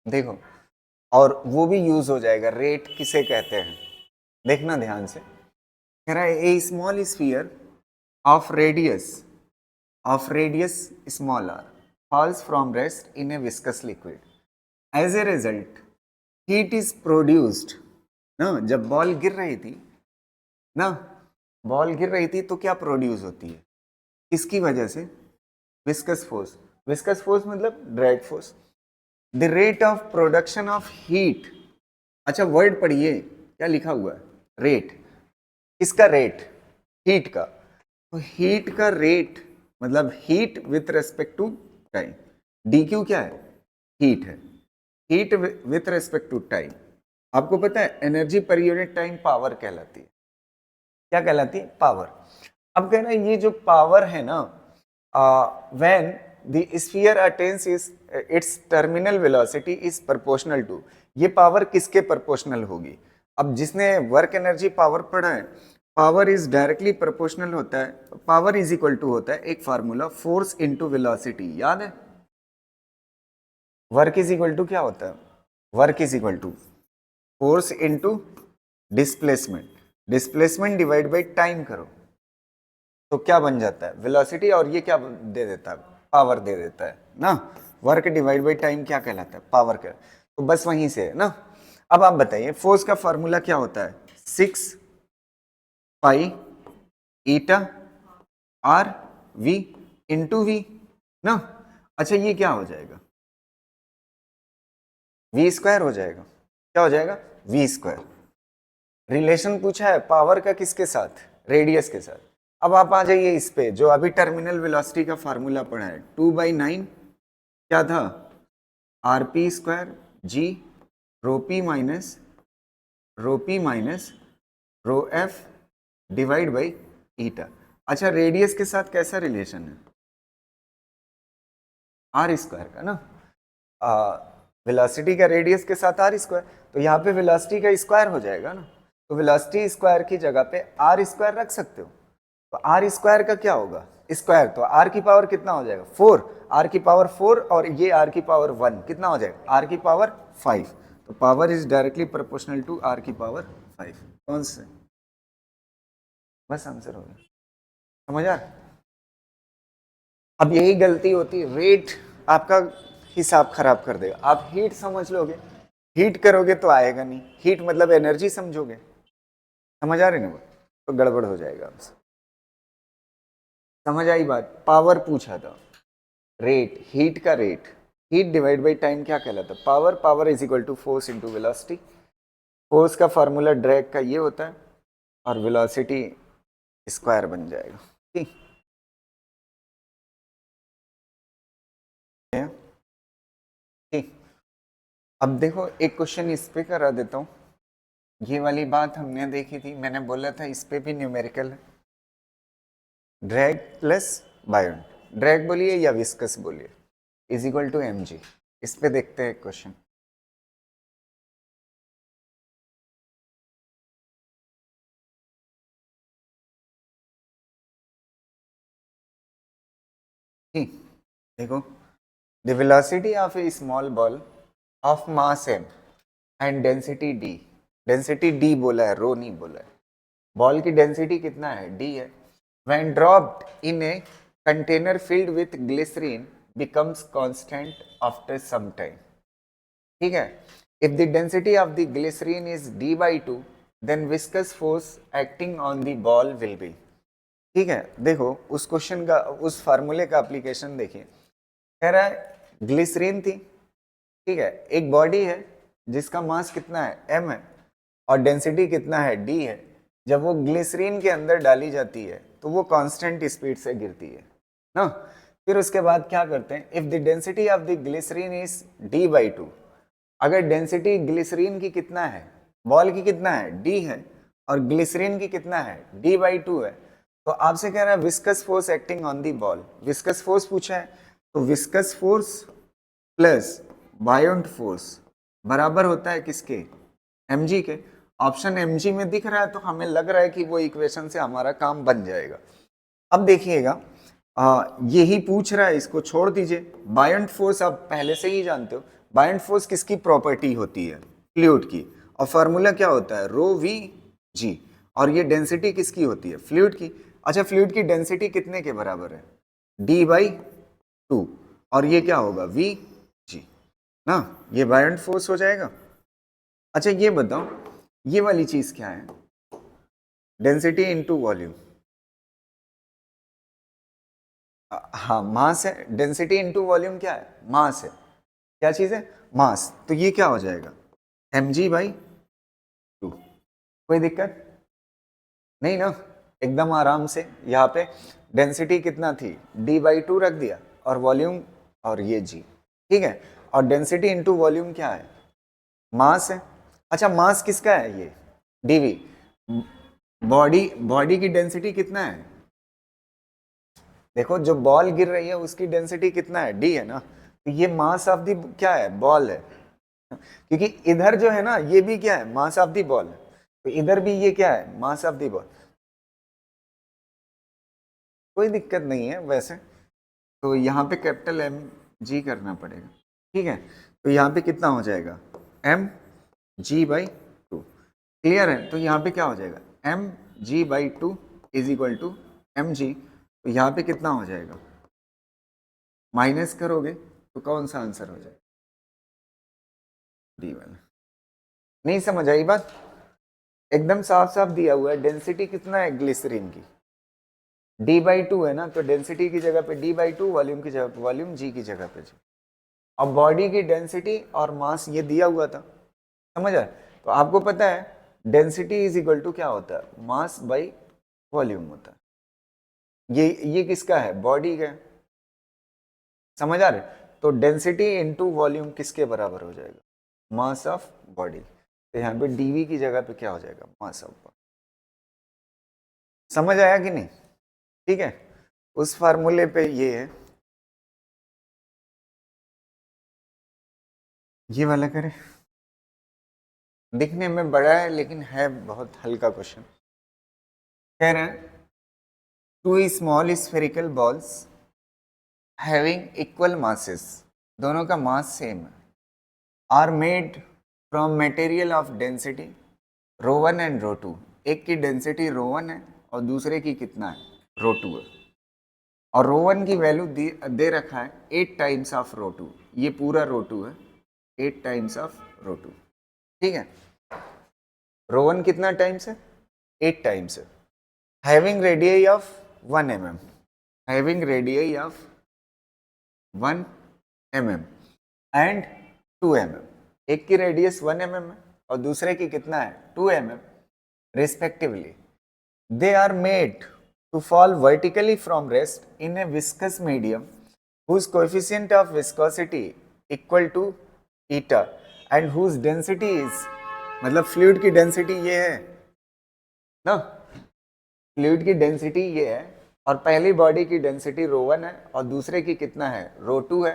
देखो, और वो भी यूज हो जाएगा, रेट किसे कहते हैं, देखना ध्यान से। कह रहा है a small sphere of radius small r falls from rest in a viscous liquid. As a result, heat is produced. ना जब बॉल गिर रही थी ना, बॉल गिर रही थी तो क्या प्रोड्यूस होती है, किसकी वजह से? Viscous force. विस्कस फोर्स मतलब drag force. The rate of production of heat, अच्छा वर्ड पढ़िए क्या लिखा हुआ है, रेट। किसका रेट? हीट का। तो हीट का रेट मतलब heat with respect to time. D Q क्या है? हीट है। Heat with respect to time. आपको पता है energy per unit time power कहलाती है। क्या कहलाती है? पावर। अब कहना ये जो पावर है ना, when the sphere attains its terminal velocity is proportional to, ये पावर किसके प्रोपोर्शनल होगी? अब जिसने वर्क एनर्जी पावर पढ़ा है, पावर इज डायरेक्टली प्रोपोर्शनल होता है, पावर इज इक्वल टू होता है एक फार्मूला, फोर्स इनटू वेलोसिटी, याद है? वर्क इज इक्वल टू क्या होता है? Work is equal to force into displacement, displacement divide by time करो तो क्या बन जाता है? वेलोसिटी। और ये क्या दे देता है? पावर दे देता है ना। वर्क डिवाइड बाई टाइम क्या कहलाता है? पावर का। तो बस वहीं से है ना। अब आप बताइए फोर्स का फॉर्मूला क्या होता है? 6 पाई ईटा आर वी इंटू वी ना। अच्छा ये क्या हो जाएगा? वी स्क्वायर हो जाएगा। क्या हो जाएगा? We square. रिलेशन पूछा है पावर का किसके साथ? रेडियस के साथ। अब आप आ जाइए इस पे, जो अभी टर्मिनल वेलोसिटी का फार्मूला पढ़ा है, 2/9 क्या था? R p square g rho p minus rho f divide by eta. अच्छा रेडियस के साथ कैसा रिलेशन है? आर स्क्वायर का ना। वेलोसिटी का रेडियस के साथ आर स्क्वायर, तो यहाँ पे वेलोसिटी का स्क्वायर हो जाएगा ना। तो वेलोसिटी स्क्वायर की जगह पे आर स्क्वायर रख सकते हो। तो आर स्क्वायर का क्या होगा? स्क्वायर, तो आर की पावर कितना हो जाएगा? 4। आर की पावर 4 और ये आर की पावर 1 कितना हो जाएगा? आर की पावर 5। तो power is directly proportional to r की पावर 5। कौन से? बस आंसर हो गया। समझ आ रहा है? अब यही गलती होती है, रेट आपका हिसाब खराब कर देगा। आप हीट समझ लोगे, हीट करोगे तो आएगा नहीं। हीट मतलब एनर्जी समझोगे, समझ आ रही ना? तो गड़बड़ हो जाएगा हमसे। समझ आई बात? पावर पूछा था, रेट, हीट का rate, heat divide by time क्या कहलाता है? Power. Power is equal to force into velocity. Force का फॉर्मूला ड्रैग का ये होता है और वेलोसिटी स्क्वायर बन जाएगा। ठीक है, ठीक। अब देखो एक क्वेश्चन इस पे करा देता हूँ। ये वाली बात हमने देखी थी, मैंने बोला था इस पे भी न्यूमेरिकल है। ड्रैग प्लस बायोन, ड्रैग बोलिए या विस्कस बोलिए, is equal to m g. इस पे देखते हैं क्वेश्चन। ठीक, देखो, the velocity of a small ball of mass m and density d, density d बोला है, रो नहीं बोला है। बॉल की डेंसिटी कितना है? d है। When dropped in a container filled with glycerine becomes constant after some time. ठीक है, if the density of the glycerine is d/2 then viscous force acting on the ball will be. ठीक है, देखो उस question का, उस फार्मूले का एप्लीकेशन देखिए। कह रहा है ग्लिसरीन थी, ठीक है, एक बॉडी है जिसका मास कितना है? m है, और डेंसिटी कितना है? d है। जब वो ग्लिसरीन के अंदर डाली जाती है तो वो कांस्टेंट स्पीड से गिरती है ना। फिर उसके बाद क्या करते हैं? If the density of the glycerine is d/2, अगर डेंसिटी ग्लिसरीन की कितना है? बॉल की कितना है? d है, और ग्लिसरीन की कितना है? d/2 है। तो आपसे कह रहा है viscous force acting on the ball, viscous force पूछा है, तो विस्कस फोर्स प्लस बायोंट फोर्स बराबर होता है किसके, mg के। ऑप्शन mg में दिख रहा है तो हमें लग रहा है कि वो इक्वेशन से हमारा काम बन जाएगा। अब देखिएगा यही पूछ रहा है, इसको छोड़ दीजिए। बायोंट फोर्स आप पहले से ही जानते हो, बायोंट फोर्स किसकी प्रॉपर्टी होती है, फ्लूइड की, और फार्मूला क्या होता है, रो वी जी, और ये डेंसिटी किसकी होती है, फ्लूइड की। अच्छा, फ्लूइड की डेंसिटी कितने के बराबर है, d/2, और ये क्या होगा, वी जी ना, ये बायोंट फोर्स हो जाएगा। अच्छा ये बताओ, ये वाली चीज क्या है, डेंसिटी इनटू वॉल्यूम, हाँ मास है, डेंसिटी इनटू वॉल्यूम क्या है, मास है, क्या चीज है, मास। तो ये क्या हो जाएगा, mg/2। कोई दिक्कत नहीं ना, एकदम आराम से। यहाँ पे डेंसिटी कितना थी, d/2 रख दिया, और वॉल्यूम और ये g, ठीक है। और डेंसिटी इनटू वॉल्यूम क्या है, मास है। अच्छा मास किसका है, ये dv, बॉडी बॉडी की डेंसिटी कितना है, देखो जो बॉल गिर रही है उसकी डेंसिटी कितना है, d है ना, तो ये मास ऑफ दी क्या है, बॉल है, क्योंकि इधर जो है ना ये भी क्या है, मास ऑफ दी बॉल है, तो इधर भी ये क्या है, मास ऑफ दी बॉल। कोई दिक्कत नहीं है वैसे, तो यहाँ पे कैपिटल एम जी करना पड़ेगा, ठीक है। तो यहाँ पे कितना हो जाएगा, mg/2, क्लियर है। तो यहाँ पे क्या हो जाएगा, mg/2 is equal to mg, तो यहाँ पे कितना हो जाएगा, माइनस करोगे तो कौन सा आंसर हो जाएगा, डी वाला। नहीं समझ आई बात, एकदम साफ साफ दिया हुआ है। डेंसिटी कितना है ग्लिसरीन की, d/2 है ना, तो डेंसिटी की जगह पे d/2, वॉल्यूम की जगह पे वॉल्यूम, g की जगह पे g। अब बॉडी की डेंसिटी और मास ये दिया हुआ था, समझ आए। तो आपको पता है डेंसिटी इज इक्वल टू क्या होता है, मास बाई वॉल्यूम होता है। ये किसका है, बॉडी का, समझ आ रहे। तो डेंसिटी इनटू वॉल्यूम किसके बराबर हो जाएगा, मास ऑफ बॉडी। तो यहाँ पे dv की जगह पे क्या हो जाएगा, मास ऑफ बॉडी। समझ आया कि नहीं, ठीक है। उस फार्मूले पे ये है, ये वाला करें, दिखने में बड़ा है लेकिन है बहुत हल्का क्वेश्चन। कह रहे हैं two small spherical balls having equal masses, दोनों का मास सेम है, are made from material of density ρ1 and ρ2। एक की डेंसिटी ρ1 है और दूसरे की कितना है, ρ2 है, और ρ1 की वैल्यू दे रखा है 8 टाइम्स ऑफ ρ2, ये पूरा ρ2 है, 8 टाइम्स ऑफ ρ2, ठीक है। ρ1 कितना टाइम्स है, 8 टाइम्स है। Having radius of 1 mm, having radius of 1 mm and 2 mm, एक की रेडियस 1 mm है और दूसरे की कितना है, 2 mm respectively. They are made to fall vertically from rest in a viscous medium whose coefficient of viscosity equal to eta and whose density is, मतलब fluid की डेंसिटी ये है ना, फ्लूइड की डेंसिटी ये है, और पहली बॉडी की डेंसिटी ρ1 है और दूसरे की कितना है, ρ2 है,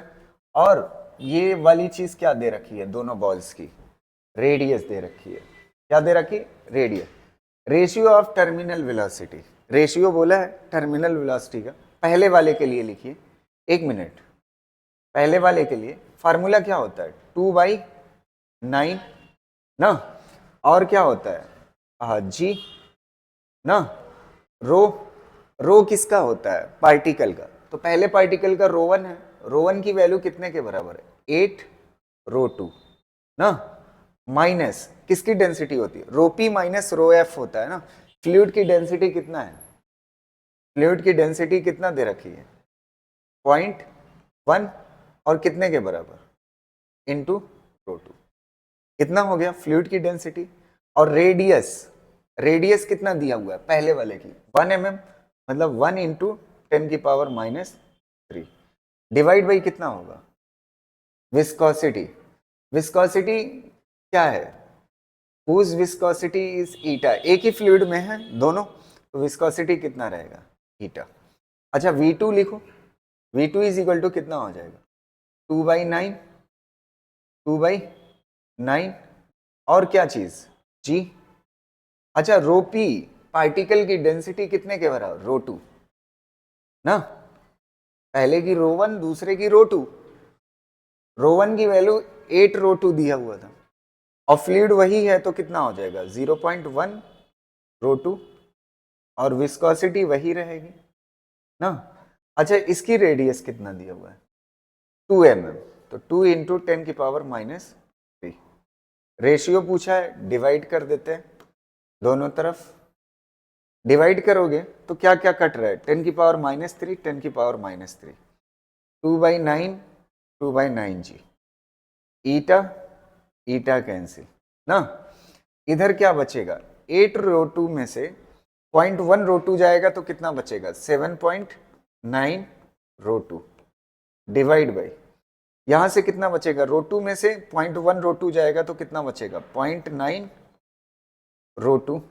और ये वाली चीज क्या दे रखी है, दोनों बॉल्स की रेडियस दे रखी है, क्या दे रखी है, radius. Ratio of terminal velocity, ratio बोला है टर्मिनल वेलोसिटी का, पहले वाले के लिए लिखिए, 1 मिनट, पहले वाले के लिए फार्मूला क्या होता है, 2/9 ना, और क्या होता है जी ना, रो, रो किसका होता है, पार्टिकल का, तो पहले पार्टिकल का ρ1 है, ρ1 की वैल्यू कितने के बराबर है, 8 ρ2 ना, माइनस किसकी डेंसिटी होती है, ρp माइनस ρf होता है ना। फ्लूइड की डेंसिटी कितना है, फ्लूइड की डेंसिटी कितना दे रखी है, 0.1, और कितने के बराबर, इनटू ρ2, कितना हो गया फ्लूइड की डेंसिटी। और रेडियस, रेडियस कितना दिया हुआ है पहले वाले की, 1 mm, मतलब 1 इंटू 10⁻³ डिवाइड बाई कितना होगा, विस्कोसिटी। विस्कोसिटी क्या है, whose viscosity is eta, एक ही फ्लूइड में है दोनों, तो विस्कोसिटी कितना रहेगा, ईटा। अच्छा V2 लिखो, V2 इज इक्वल टू कितना हो जाएगा, 2/9, 2/9 और क्या चीज G। अच्छा रो P पार्टिकल की डेंसिटी कितने के बराबर, रो 2 ना, पहले की रो 1 दूसरे की रो 2, रो 1 की वैल्यू 8 रो 2 दिया हुआ था और फ्लूइड वही है तो कितना हो जाएगा 0.1 रो 2 और विस्कोसिटी वही रहेगी ना। अच्छा इसकी रेडियस कितना दिया हुआ है 2 mm, तो 2 इंटू 10 की पावर -3। रेशियो पूछा है, डिवाइड कर देते हैं, दोनों तरफ डिवाइड करोगे तो क्या क्या कट रहा है, 10 की पावर -3, 10 की पावर -3, 2/9, 2/9 जी, ईटा ईटा कैंसिल ना। इधर क्या बचेगा, 8 रो 2 में से 0.1 रो 2 जाएगा तो कितना बचेगा 7.9 रो 2 डिवाइड बाई, यहां से कितना बचेगा, रो 2 में से 0.1 रो 2 जाएगा तो कितना बचेगा 0.9 रो 2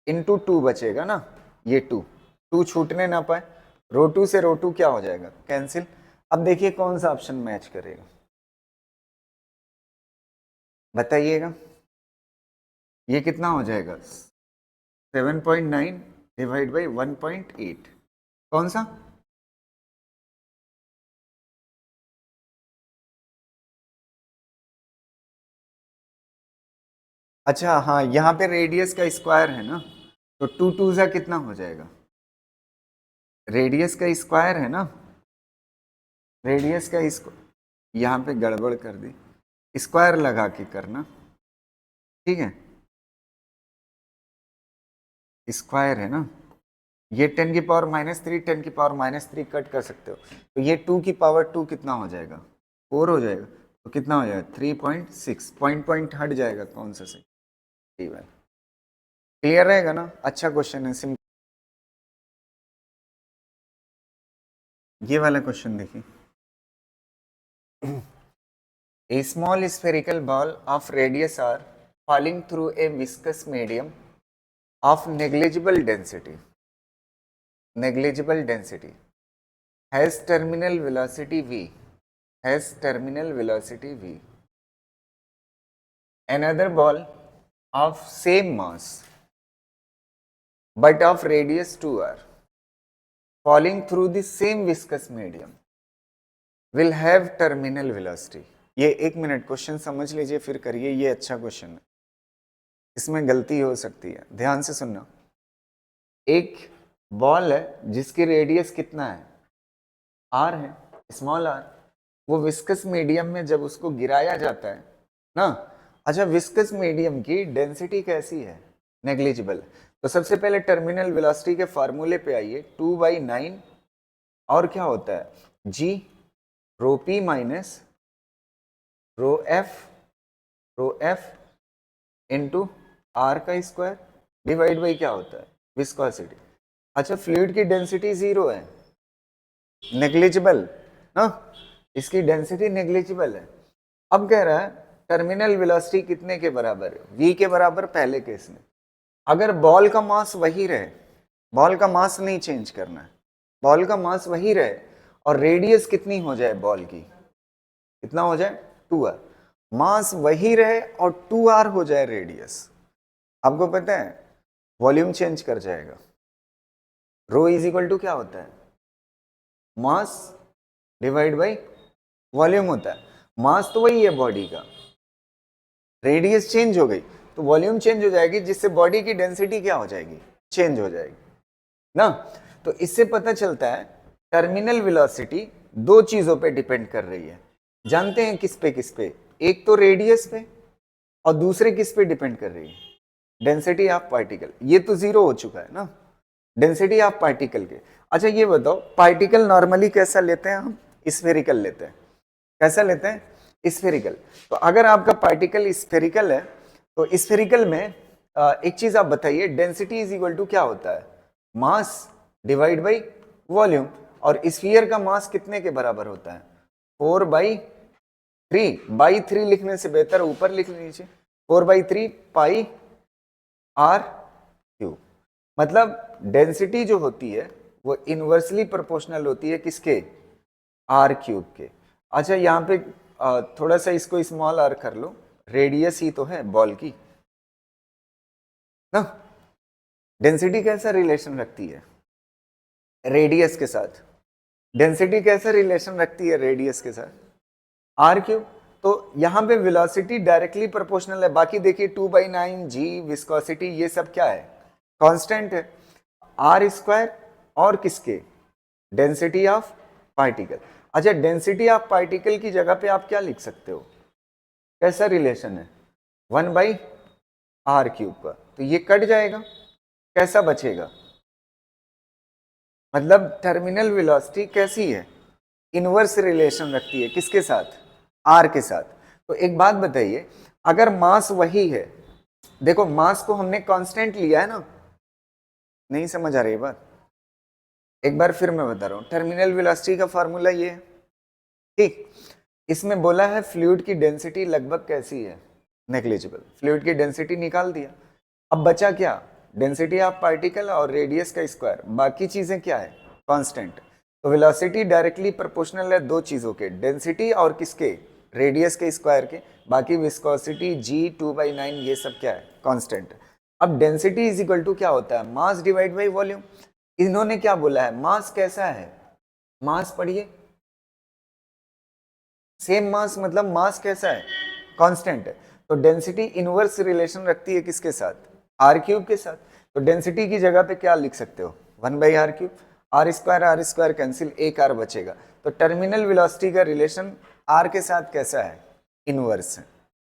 इंटू 2 बचेगा ना, ये 2 छूटने ना पाए, रो 2 से रो 2 क्या हो जाएगा कैंसिल। अब देखिए कौन सा ऑप्शन मैच करेगा, बताइएगा। ये कितना हो जाएगा 7.9 डिवाइड बाई 1.8, कौन सा, अच्छा हाँ यहाँ पे रेडियस का स्क्वायर है ना, तो 2 2 सा कितना हो जाएगा, रेडियस का स्क्वायर है ना, रेडियस का इसको यहाँ पे गड़बड़ कर दी, स्क्वायर लगा के करना, ठीक है, स्क्वायर है ना, ये 10 की पावर -3, 10 की पावर -3 कट कर सकते हो, तो ये 2 की पावर 2 कितना हो जाएगा 4 हो जाएगा, तो कितना हो जाएगा 3.6, पॉइंट हट जाएगा कौन सा से, क्लियर रहेगा ना। अच्छा क्वेश्चन है, सिंपल। ये वाला क्वेश्चन देखिए, a small spherical ball of radius r falling through a viscous medium of negligible density has terminal velocity v. Another ball of same mass but of radius 2r falling through the same viscous medium will have terminal velocity. ये 1 minute question समझ लीजिए फिर करिए, ये अच्छा question है, इसमें गलती हो सकती है, ध्यान से सुनना। एक बॉल है जिसकी रेडियस कितना है आर है, स्मॉल आर, वो विस्कस मीडियम में जब उसको गिराया जाता है ना, अच्छा विस्कस मीडियम की डेंसिटी कैसी है, नेग्लिजिबल। तो सबसे पहले टर्मिनल वेलोसिटी के फार्मूले पे आइए, 2/9 और क्या होता है g rho p minus rho f into r का स्क्वायर डिवाइड बाई क्या होता है विस्कोसिटी। अच्छा फ्लूइड की डेंसिटी 0 है, नेग्लिजिबल ना, इसकी डेंसिटी नेग्लिजिबल है। अब कह रहा है टर्मिनल वेलोसिटी कितने के बराबर है, v के बराबर पहले केस में। अगर बॉल का मास वही रहे, बॉल का मास नहीं चेंज करना है, बॉल का मास वही रहे और रेडियस कितनी हो जाए बॉल की, कितना हो जाए 2r, मास वही रहे और 2r हो जाए रेडियस, आपको पता है वॉल्यूम चेंज कर जाएगा। रो इज इक्वल टू क्या होता है, मास डिवाइड बाई वॉल्यूम होता है। मास तो वही है बॉडी का, रेडियस चेंज हो गई तो वॉल्यूम चेंज हो जाएगी, जिससे बॉडी की डेंसिटी क्या हो जाएगी, चेंज हो जाएगी ना। तो इससे पता चलता है टर्मिनल वेलोसिटी दो चीजों पे डिपेंड कर रही है, जानते हैं किस पे, एक तो रेडियस पे और दूसरे किस पे डिपेंड कर रही है, डेंसिटी ऑफ पार्टिकल। ये तो 0 हो चुका है ना, डेंसिटी ऑफ पार्टिकल के। अच्छा ये बताओ पार्टिकल नॉर्मली कैसा लेते हैं हम, स्फेरिकल लेते हैं, कैसा लेते हैं स्फेरिकल। तो अगर आपका पार्टिकल स्फेरिकल है तो स्फेरिकल में एक चीज आप बताइए, डेंसिटी इज इक्वल टू क्या होता है, मास डिवाइड बाई वॉल्यूम, और स्फीयर का मास कितने के बराबर होता है 4/3 लिखने से बेहतर ऊपर लिख लीजिए 4/3 पाई r क्यूब। मतलब डेंसिटी जो होती है वो इनवर्सली प्रोपोर्शनल होती है किसके, आर क्यूब के। अच्छा यहाँ पे थोड़ा सा इसको स्मॉल आर कर लो, रेडियस ही तो है बॉल की ना। डेंसिटी कैसा रिलेशन रखती है रेडियस के साथ, डेंसिटी कैसा रिलेशन रखती है रेडियस के साथ, आर क्यूब। तो यहाँ पे वेलोसिटी डायरेक्टली प्रोपोर्शनल है। बाकी देखिए 2/9 जी विस्कोसिटी ये सब क्या है, कांस्टेंट है। आर स्क्वायर और किसके, डेंसिटी ऑफ पार्टिकल। अच्छा डेंसिटी ऑफ पार्टिकल की जगह पे आप क्या लिख सकते हो, कैसा रिलेशन है, 1/r³ का। तो ये कट जाएगा, कैसा बचेगा, मतलब टर्मिनल वेलोसिटी कैसी है, इनवर्स रिलेशन रखती है किसके साथ, आर के साथ। तो एक बात बताइए, अगर मास वही है, देखो मास को हमने कांस्टेंट लिया है ना, नहीं समझ आ रही बात, एक बार फिर मैं बता रहा हूं। टर्मिनल वेलोसिटी का फार्मूला ये है, ठीक। इसमें बोला है फ्लूइड की डेंसिटी लगभग कैसी है, नेग्लिजिबल। फ्लूइड की डेंसिटी निकाल दिया, अब बचा क्या, डेंसिटी ऑफ पार्टिकल और रेडियस का स्क्वायर, बाकी चीजें क्या है, कांस्टेंट। तो वेलोसिटी डायरेक्टली प्रोपोर्शनल है दो चीजों के, डेंसिटी और किसके, रेडियस के स्क्वायर के। बाकी विस्कोसिटी जी 2/9 ये सब क्या है, कांस्टेंट। अब डेंसिटी इज इक्वल टू क्या होता है, मास डिवाइड बाई वॉल्यूम। इन्होंने क्या बोला है, मास कैसा है, मास पढ़िए, सेम मास मतलब मास कैसा है, कांस्टेंट है। तो डेंसिटी इनवर्स रिलेशन रखती है किसके साथ, आर क्यूब के साथ। तो डेंसिटी की जगह पे क्या लिख सकते हो, 1/r³। आर स्क्वायर कैंसिल, एक आर बचेगा। तो टर्मिनल वेलोसिटी का रिलेशन आर के साथ कैसा है, इनवर्स है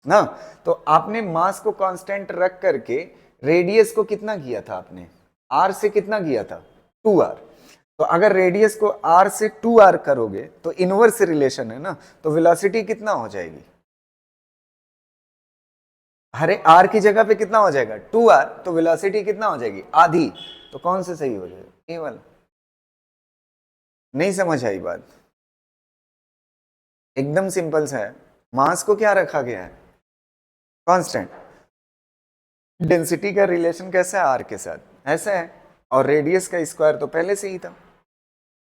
ना। तो आपने मास को कांस्टेंट रख करके रेडियस को कितना किया था आपने, आर से कितना किया था, 2r। तो अगर रेडियस को r से 2r करोगे तो इनवर्स रिलेशन है ना, तो वेलोसिटी कितना हो जाएगी, अरे r की जगह पे कितना हो जाएगा 2r, तो वेलोसिटी कितना हो जाएगी, आधी। तो कौन से सही हो जाएगा, ये वाला। नहीं समझ आई बात, एकदम सिंपल सा है। मास को क्या रखा गया है, कांस्टेंट। डेंसिटी का रिलेशन कैसा है, आर के साथ ऐसा है, और रेडियस का स्क्वायर तो पहले से ही था,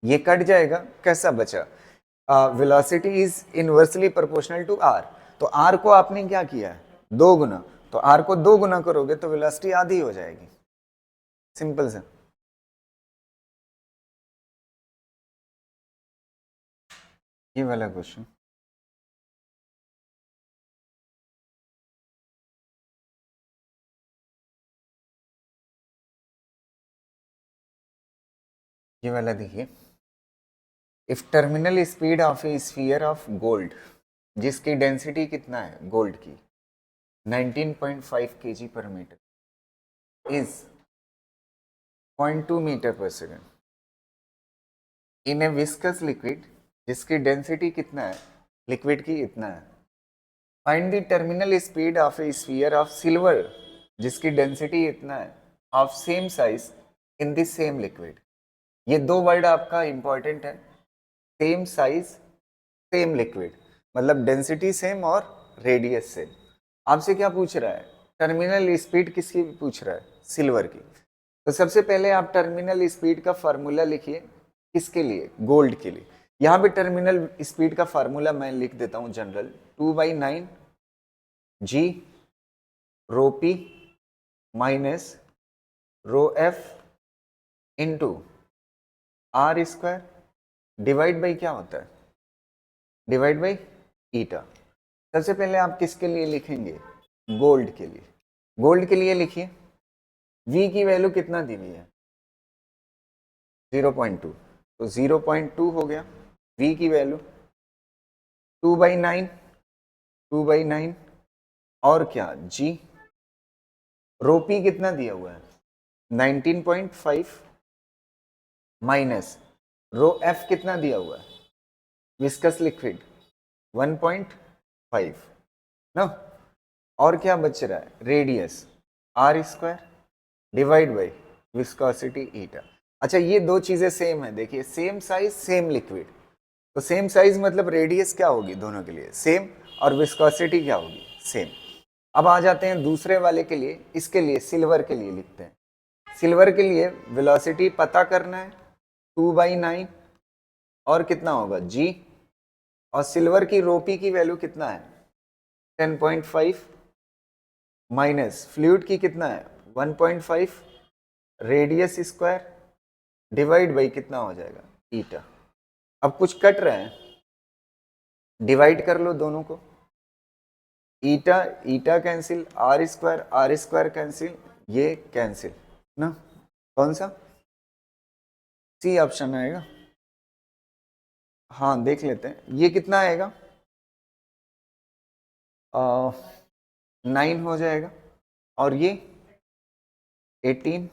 ये कट जाएगा, कैसा बचा, velocity is inversely proportional to r. तो आर को आपने क्या किया है, 2 गुना। तो आर को 2 गुना करोगे तो वेलोसिटी आधी हो जाएगी, सिंपल सा। ये वाला क्वेश्चन ये वाला देखिए, if terminal speed of A sphere of gold, जिसकी डेंसिटी कितना है गोल्ड की, 19.5 kg पर मीटर, इज 0.2 मीटर पर second in A viscous liquid, जिसकी डेंसिटी कितना है, लिक्विड की इतना है। Find the terminal speed of A sphere of silver, जिसकी डेंसिटी इतना है, of same size in the same liquid. ये दो वर्ड आपका इंपॉर्टेंट है, सेम साइज सेम लिक्विड, मतलब डेंसिटी सेम और रेडियस सेम। आपसे क्या पूछ रहा है, टर्मिनल स्पीड किसकी पूछ रहा है, सिल्वर की। तो सबसे पहले आप टर्मिनल स्पीड का फार्मूला लिखिए, किसके लिए, गोल्ड के लिए। यहाँ पे टर्मिनल स्पीड का फार्मूला मैं लिख देता हूँ general, 2/9 g rho p minus rho f into r square divide by क्या होता है, डिवाइड बाई ईटा। सबसे पहले आप किसके लिए लिखेंगे, गोल्ड के लिए। गोल्ड के लिए लिखिए, V की वैल्यू कितना दी हुई है, 0.2। तो 0.2 हो गया V की वैल्यू, 2/9 और क्या G, रो P कितना दिया हुआ है 19.5 माइनस रो F कितना दिया हुआ है, विस्कस लिक्विड 1.5 ना, और क्या बच रहा है, radius r square divide by viscosity eta. अच्छा ये दो चीजें सेम है, देखिए सेम साइज सेम लिक्विड। तो सेम साइज मतलब रेडियस क्या होगी दोनों के लिए सेम, और विस्कोसिटी क्या होगी सेम। अब आ जाते हैं दूसरे वाले के लिए, इसके लिए सिल्वर के लिए लिखते हैं। सिल्वर के लिए वेलोसिटी पता करना है 2/9 और कितना होगा g, और सिल्वर की रोपी की वैल्यू कितना है 10.5 माइनस फ्लूइड की कितना है 1.5 रेडियस स्क्वायर डिवाइड बाई कितना हो जाएगा ईटा। अब कुछ कट रहे हैं, डिवाइड कर लो दोनों को, ईटा ईटा कैंसिल, आर स्क्वायर कैंसिल, ये कैंसिल ना, कौन सा सी ऑप्शन आएगा। हाँ देख लेते हैं ये कितना आएगा 9 हो जाएगा, और ये 18,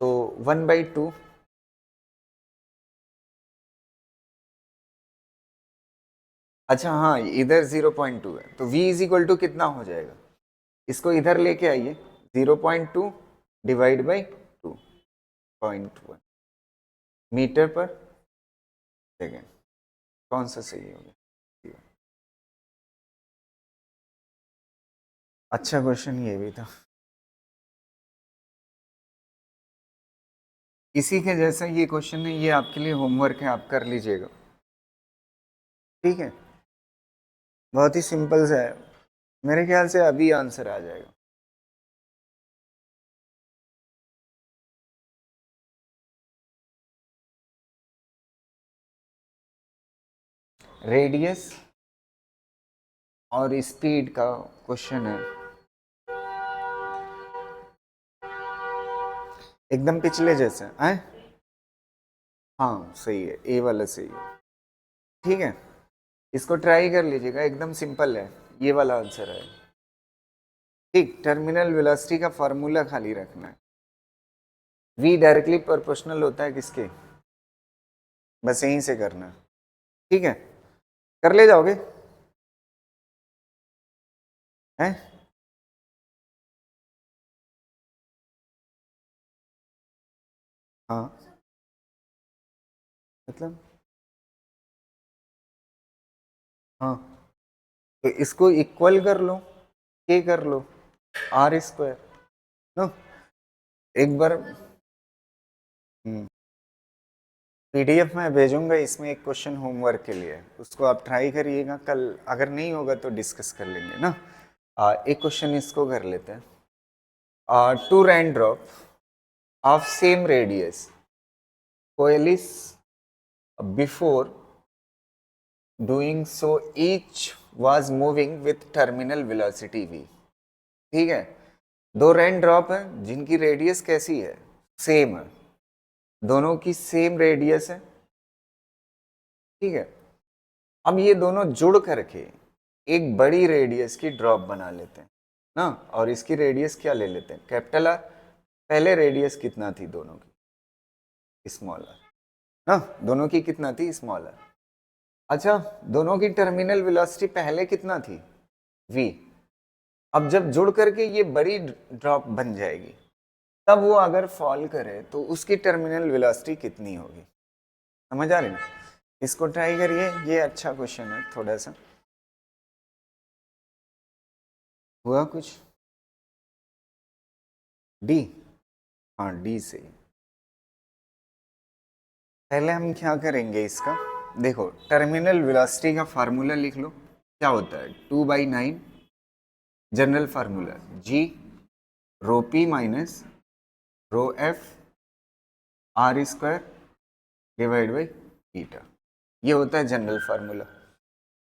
तो 1/2, अच्छा हाँ इधर 0.2 है, तो v इज इक्वल टू कितना हो जाएगा, इसको इधर लेके आइए 0.2 डिवाइड बाई 2.1 मीटर पर सेकेंड। कौन सा सही हो गया, अच्छा क्वेश्चन ये भी था, इसी के जैसा ये क्वेश्चन है, ये आपके लिए होमवर्क है, आप कर लीजिएगा, ठीक है, बहुत ही सिंपल सा है, मेरे ख्याल से अभी आंसर आ जाएगा। रेडियस और स्पीड का क्वेश्चन है, एकदम पिछले जैसे है, हाँ सही है, ए वाला सही है, ठीक है, इसको ट्राई कर लीजिएगा, एकदम सिंपल है, ये वाला आंसर है, ठीक। टर्मिनल वेलोसिटी का फार्मूला खाली रखना है, v डायरेक्टली प्रोपोर्शनल होता है किसके, बस यहीं से करना है, ठीक है, कर ले जाओगे हैं, हाँ मतलब हाँ, तो इसको इक्वल कर लो, के कर लो आर स्क्वायर नो, एक बार पीडीएफ में भेजूंगा, इसमें एक क्वेश्चन होमवर्क के लिए, उसको आप ट्राई करिएगा, कल अगर नहीं होगा तो डिस्कस कर लेंगे ना। एक क्वेश्चन इसको कर लेते हैं, two rain drop of same radius coalesce before doing so each was moving with terminal velocity v, ठीक है, दो रेन ड्रॉप है जिनकी रेडियस कैसी है सेम है, दोनों की सेम रेडियस है, ठीक है, अब ये दोनों जुड़ करके एक बड़ी रेडियस की ड्रॉप बना लेते हैं ना, और इसकी रेडियस क्या ले लेते हैं कैपिटल आर, पहले रेडियस कितना थी दोनों की स्मॉल आर ना, दोनों की कितना थी स्मॉल आर, अच्छा दोनों की टर्मिनल वेलोसिटी पहले कितना थी v, अब जब जुड़ करके ये बड़ी ड्रॉप बन जाएगी, तब वो अगर फॉल करे तो उसकी टर्मिनल वेलोसिटी कितनी होगी, समझ आ रही ना, इसको ट्राई करिए, ये अच्छा क्वेश्चन है थोड़ा सा, हुआ कुछ डी, हाँ डी से, पहले हम क्या करेंगे इसका, देखो टर्मिनल वेलोसिटी का फार्मूला लिख लो, क्या होता है 2/9 general formula g rho p minus rho f r square divide by eta, ये होता है जनरल फार्मूला।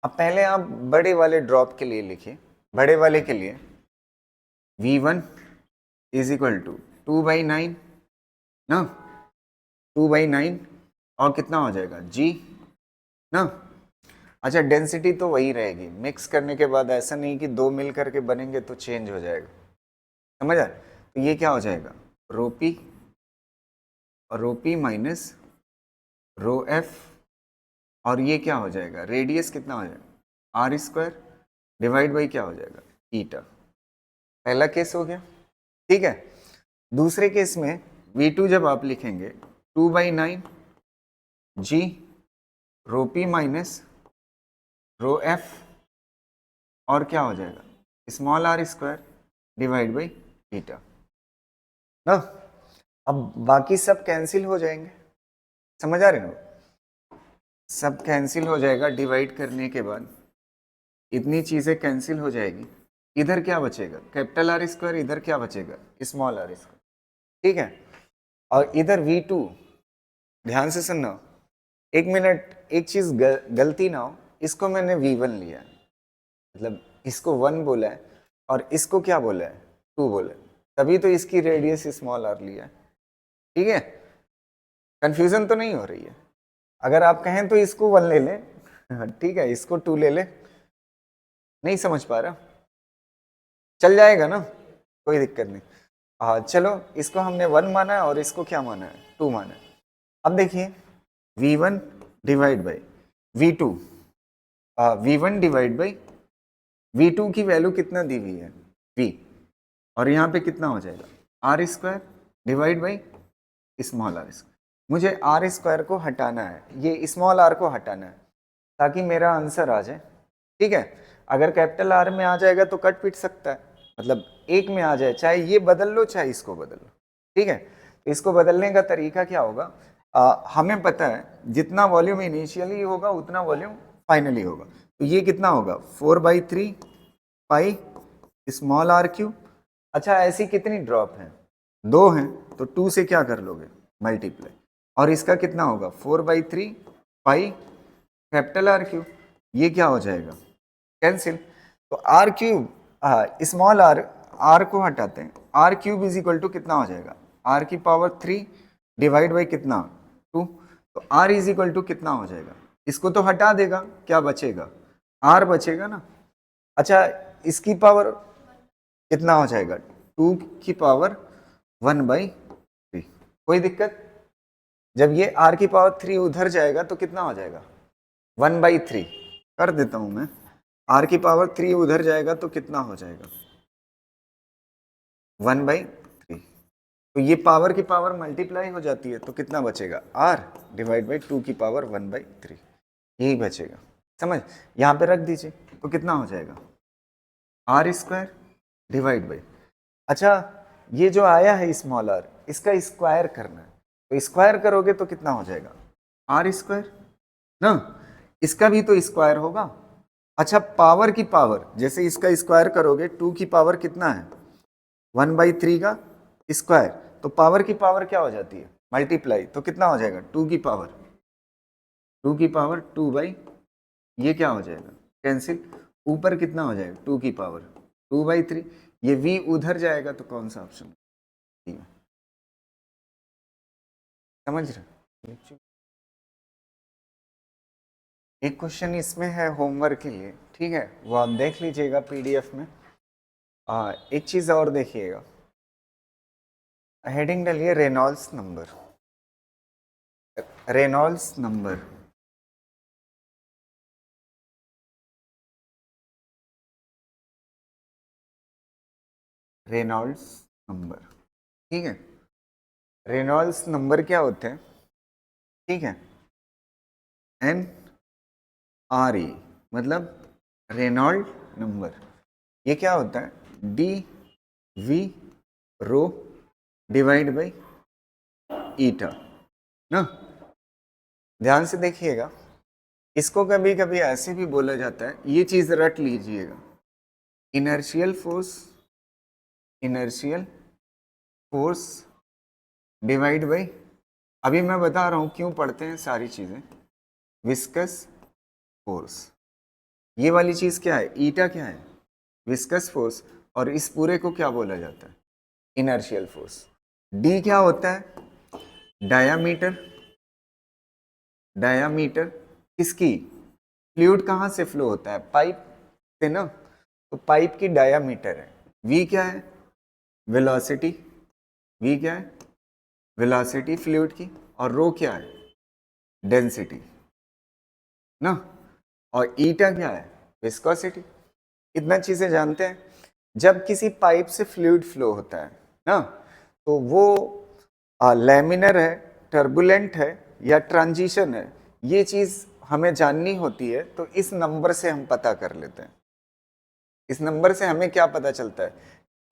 अब पहले आप बड़े वाले ड्रॉप के लिए लिखिए, बड़े वाले के लिए v1 इज इक्वल टू 2/9 ना, 2/9 और कितना हो जाएगा g ना, अच्छा डेंसिटी तो वही रहेगी, मिक्स करने के बाद ऐसा नहीं कि दो मिल करके बनेंगे तो चेंज हो जाएगा, समझ आ, तो ये क्या हो जाएगा रो पी माइनस रो एफ, और ये क्या हो जाएगा रेडियस कितना हो जाएगा आर स्क्वायर डिवाइड बाई क्या हो जाएगा ईटा, पहला केस हो गया, ठीक है, दूसरे केस में v2 जब आप लिखेंगे 2/9 g rho p minus rho f, और क्या हो जाएगा small r square divide by eta, ना। अब बाकी सब कैंसिल हो जाएंगे, समझ आ रहे ना, सब कैंसिल हो जाएगा डिवाइड करने के बाद, इतनी चीजें कैंसिल हो जाएगी। इधर क्या बचेगा, कैपिटल आर स्क्वायर, इधर क्या बचेगा, स्मॉल आर स्क्वायर, ठीक है। और इधर V2, ध्यान से सुनना, एक मिनट, एक चीज गलती ना हो, इसको मैंने V1 लिया है, मतलब इसको 1 बोला है और इसको क्या बोला है, 2 बोला है, तभी तो इसकी रेडियस स्मॉल आर लिया है, ठीक है। कंफ्यूजन तो नहीं हो रही है। अगर आप कहें तो इसको 1 ले ले, ठीक है, इसको 2 ले ले, नहीं समझ पा रहा, चल जाएगा ना, कोई दिक्कत नहीं। चलो, इसको हमने 1 माना है और इसको क्या माना है, 2 माना है। अब देखिए V1 divide by V2, V1 divide by V2 की वैल्यू कितना दी हुई है, V, और यहाँ पे कितना हो जाएगा, r square divide by small r square. मुझे आर स्क्वायर को हटाना है, ये स्मॉल आर को हटाना है, ताकि मेरा आंसर आ जाए, ठीक है। अगर कैपिटल आर में आ जाएगा तो कट पिट सकता है, मतलब एक में आ जाए, चाहे ये बदल लो चाहे इसको बदल लो, ठीक है। तो इसको बदलने का तरीका क्या होगा, हमें पता है जितना वॉल्यूम इनिशियली होगा उतना वॉल्यूम फाइनली होगा, तो ये कितना होगा 4/3 पाई स्मॉल आर क्यूब। अच्छा, ऐसी कितनी ड्रॉप हैं, 2 हैं, तो 2 से क्या कर लोगे, मल्टीप्लाई, और इसका कितना होगा 4/3 पाई कैपिटल आर क्यूब, ये क्या हो जाएगा, कैंसिल। तो r cube, small r, r को हटाते हैं, r cube is equal to कितना हो जाएगा, आर की पावर 3 डिवाइड बाई कितना 2, तो आर इज इक्वल टू कितना हो जाएगा, इसको तो हटा देगा, क्या बचेगा, आर बचेगा ना। अच्छा, इसकी पावर कितना हो जाएगा, 2 की पावर 1/3, कोई दिक्कत। जब ये r की पावर 3 उधर जाएगा तो कितना हो जाएगा, 1/3, कर देता हूं मैं, r की पावर 3 उधर जाएगा तो कितना हो जाएगा, 1/3, तो ये पावर की पावर मल्टीप्लाई हो जाती है, तो कितना बचेगा, r डिवाइड बाई 2 की पावर 1/3, यही बचेगा, समझ। यहाँ पे रख दीजिए, तो कितना हो जाएगा, आर स्क्वायर डिवाइड बाई, अच्छा ये जो आया है स्मॉल आर, इसका स्क्वायर करना है, तो स्क्वायर करोगे तो कितना हो जाएगा, आर स्क्वायर ना, इसका भी तो स्क्वायर होगा। अच्छा, पावर की पावर, जैसे इसका स्क्वायर करोगे 2 की पावर कितना है, 1/3 का स्क्वायर, तो पावर की पावर क्या हो जाती है, मल्टीप्लाई, तो कितना हो जाएगा 2 की पावर 2 बाई, ये क्या हो जाएगा, कैंसिल, ऊपर कितना हो जाएगा 2 की पावर 2/3, ये v उधर जाएगा तो कौन सा ऑप्शन, समझ रहे। एक क्वेश्चन इसमें है होमवर्क के लिए, ठीक है, वो आप देख लीजिएगा पीडीएफ में। एक चीज और देखिएगा, हेडिंग डालिए Reynolds number, Reynolds number, Reynolds number, ठीक है। रेनॉल्ड्स नंबर क्या होते हैं, ठीक है, NRE, मतलब रेनॉल्ड नंबर, ये क्या होता है, DV rho divide by eta ना। ध्यान से देखिएगा, इसको कभी कभी ऐसे भी बोला जाता है, ये चीज रट लीजिएगा, inertial force, inertial force divide by, अभी मैं बता रहा हूं क्यों पढ़ते हैं सारी चीजें, विस्कस फोर्स, ये वाली चीज क्या है, ईटा क्या है, विस्कस फोर्स, और इस पूरे को क्या बोला जाता है, इनर्शियल फोर्स। डी क्या होता है, डायामीटर, डायामीटर किसकी, फ्लूइड कहाँ से फ्लो होता है, पाइप से ना, तो पाइप की डायामीटर है। वी क्या है, वेलोसिटी, वी क्या है, वेलोसिटी फ्लूइड की, और रो क्या है, डेंसिटी ना, और ईटा क्या है, विस्कोसिटी। इतना चीजें जानते हैं। जब किसी पाइप से फ्लूइड फ्लो होता है ना, तो वो लैमिनर है, टर्बुलेंट है या ट्रांजिशन है, ये चीज हमें जाननी होती है, तो इस नंबर से हम पता कर लेते हैं। इस नंबर से हमें क्या पता चलता है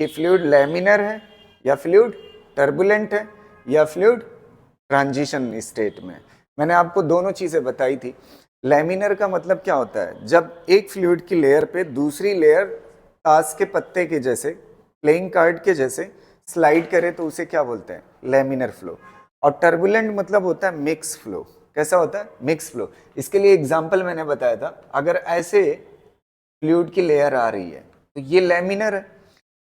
कि फ्लूइड लैमिनर है या फ्लूइड टर्बुलेंट है या फ्लूइड ट्रांजिशन स्टेट में। मैंने आपको दोनों चीजें बताई थी। लैमिनर का मतलब क्या होता है, जब एक फ्लूइड की लेयर पे दूसरी लेयर ताश के पत्ते के जैसे, प्लेइंग कार्ड के जैसे स्लाइड करे तो उसे क्या बोलते हैं, लैमिनर फ्लो। और टर्बुलेंट मतलब होता है मिक्स फ्लो। कैसा होता है, मिक्स फ्लो। इसके लिए एग्जांपल मैंने बताया था, अगर ऐसे फ्लूइड की लेयर आ रही है तो ये लैमिनर है,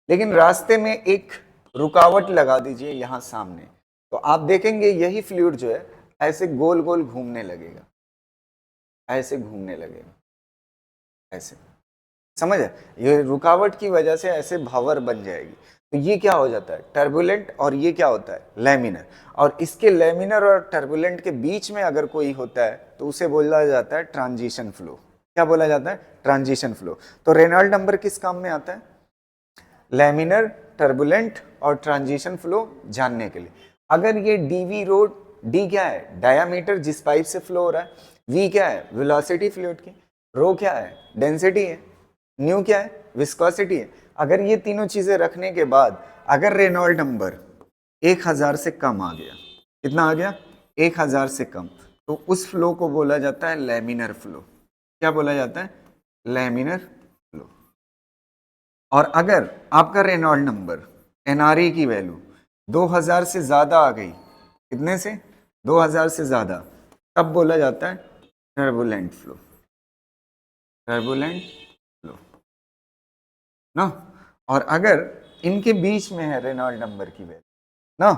लेकिन रास्ते में एक रुकावट लगा दीजिए यहां सामने, तो आप देखेंगे यही फ्लूइड जो है ऐसे गोल गोल घूमने लगेगा, ऐसे घूमने लगेगा, ऐसे। समझ है, ये रुकावट की वजह से ऐसे भंवर बन जाएगी। तो ये क्या हो जाता है, टर्बुलेंट, और ये क्या होता है, लैमिनर। और इसके लैमिनर और टर्बुलेंट के बीच में अगर कोई होता है तो उसे बोला जाता है ट्रांजिशन फ्लो। क्या बोला जाता है, ट्रांजिशन फ्लो। तो रेनॉल्ड नंबर किस काम में आता है, लैमिनर, टर्बुलेंट और ट्रांजिशन फ्लो जानने के लिए। अगर ये डीवी रोड, डी क्या है, डायामीटर जिस पाइप से फ्लो हो रहा है, वी क्या है, वेलोसिटी फ्लूइड की, रो क्या है, डेंसिटी है, न्यू क्या है, विस्कोसिटी है। अगर ये तीनों चीजें रखने के बाद अगर रेनॉल्ड नंबर 1000 से कम आ गया, कितना आ गया, 1000 से कम, तो उस फ्लो को बोला जाता है लैमिनर फ्लो। क्या बोला जाता है, लैमिनर फ्लो। और अगर आपका रेनॉल्ड नंबर, एनआरई की वैल्यू 2000 से ज्यादा आ गई, कितने से, 2000 से ज्यादा, तब बोला जाता है टर्बुलेंट फ्लो, टर्बुलेंट फ्लो ना। और अगर इनके बीच में है रेनॉल्ड नंबर की वैल्यू ना,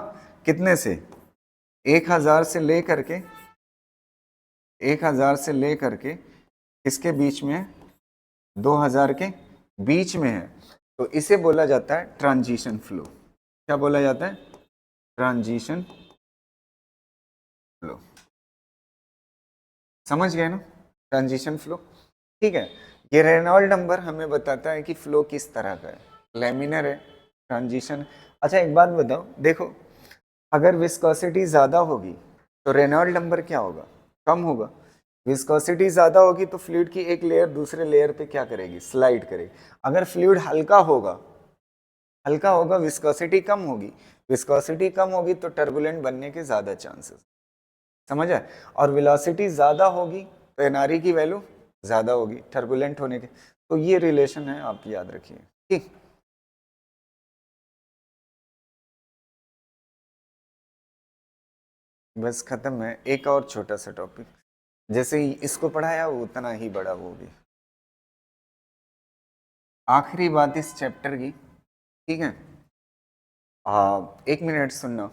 कितने से, 1000 से लेकर के, 1000 से लेकर के किसके बीच में है, 2000 के बीच में है, तो इसे बोला जाता है ट्रांजिशन फ्लो। क्या बोला जाता है, ट्रांजिशन फ्लो। समझ गए ना, ट्रांजिशन फ्लो। ठीक है, ये रेनॉल्ड नंबर हमें बताता है कि फ्लो किस तरह का है, लैमिनर है, ट्रांजिशन। अच्छा एक बात बताओ, देखो अगर विस्कोसिटी ज्यादा होगी तो रेनॉल्ड नंबर क्या होगा, कम होगा। विस्कोसिटी ज्यादा होगी तो फ्लूइड की एक लेयर दूसरे लेयर पे क्या करेगी, स्लाइड करेगी। अगर फ्लूइड हल्का होगा, हल्का होगा, विस्कोसिटी कम होगी, विस्कोसिटी कम होगी तो टर्बुलेंट बनने के ज्यादा चांसेस। समझ है। और वेलोसिटी ज्यादा होगी तो एनआरई की वैल्यू ज्यादा होगी टर्बुलेंट होने के। तो ये रिलेशन है, आप याद रखिए। ठीक, बस खत्म है। एक और छोटा सा टॉपिक, जैसे ही इसको पढ़ाया उतना ही बड़ा वो भी। आखिरी बात इस चैप्टर की, ठीक है। एक मिनट सुनना,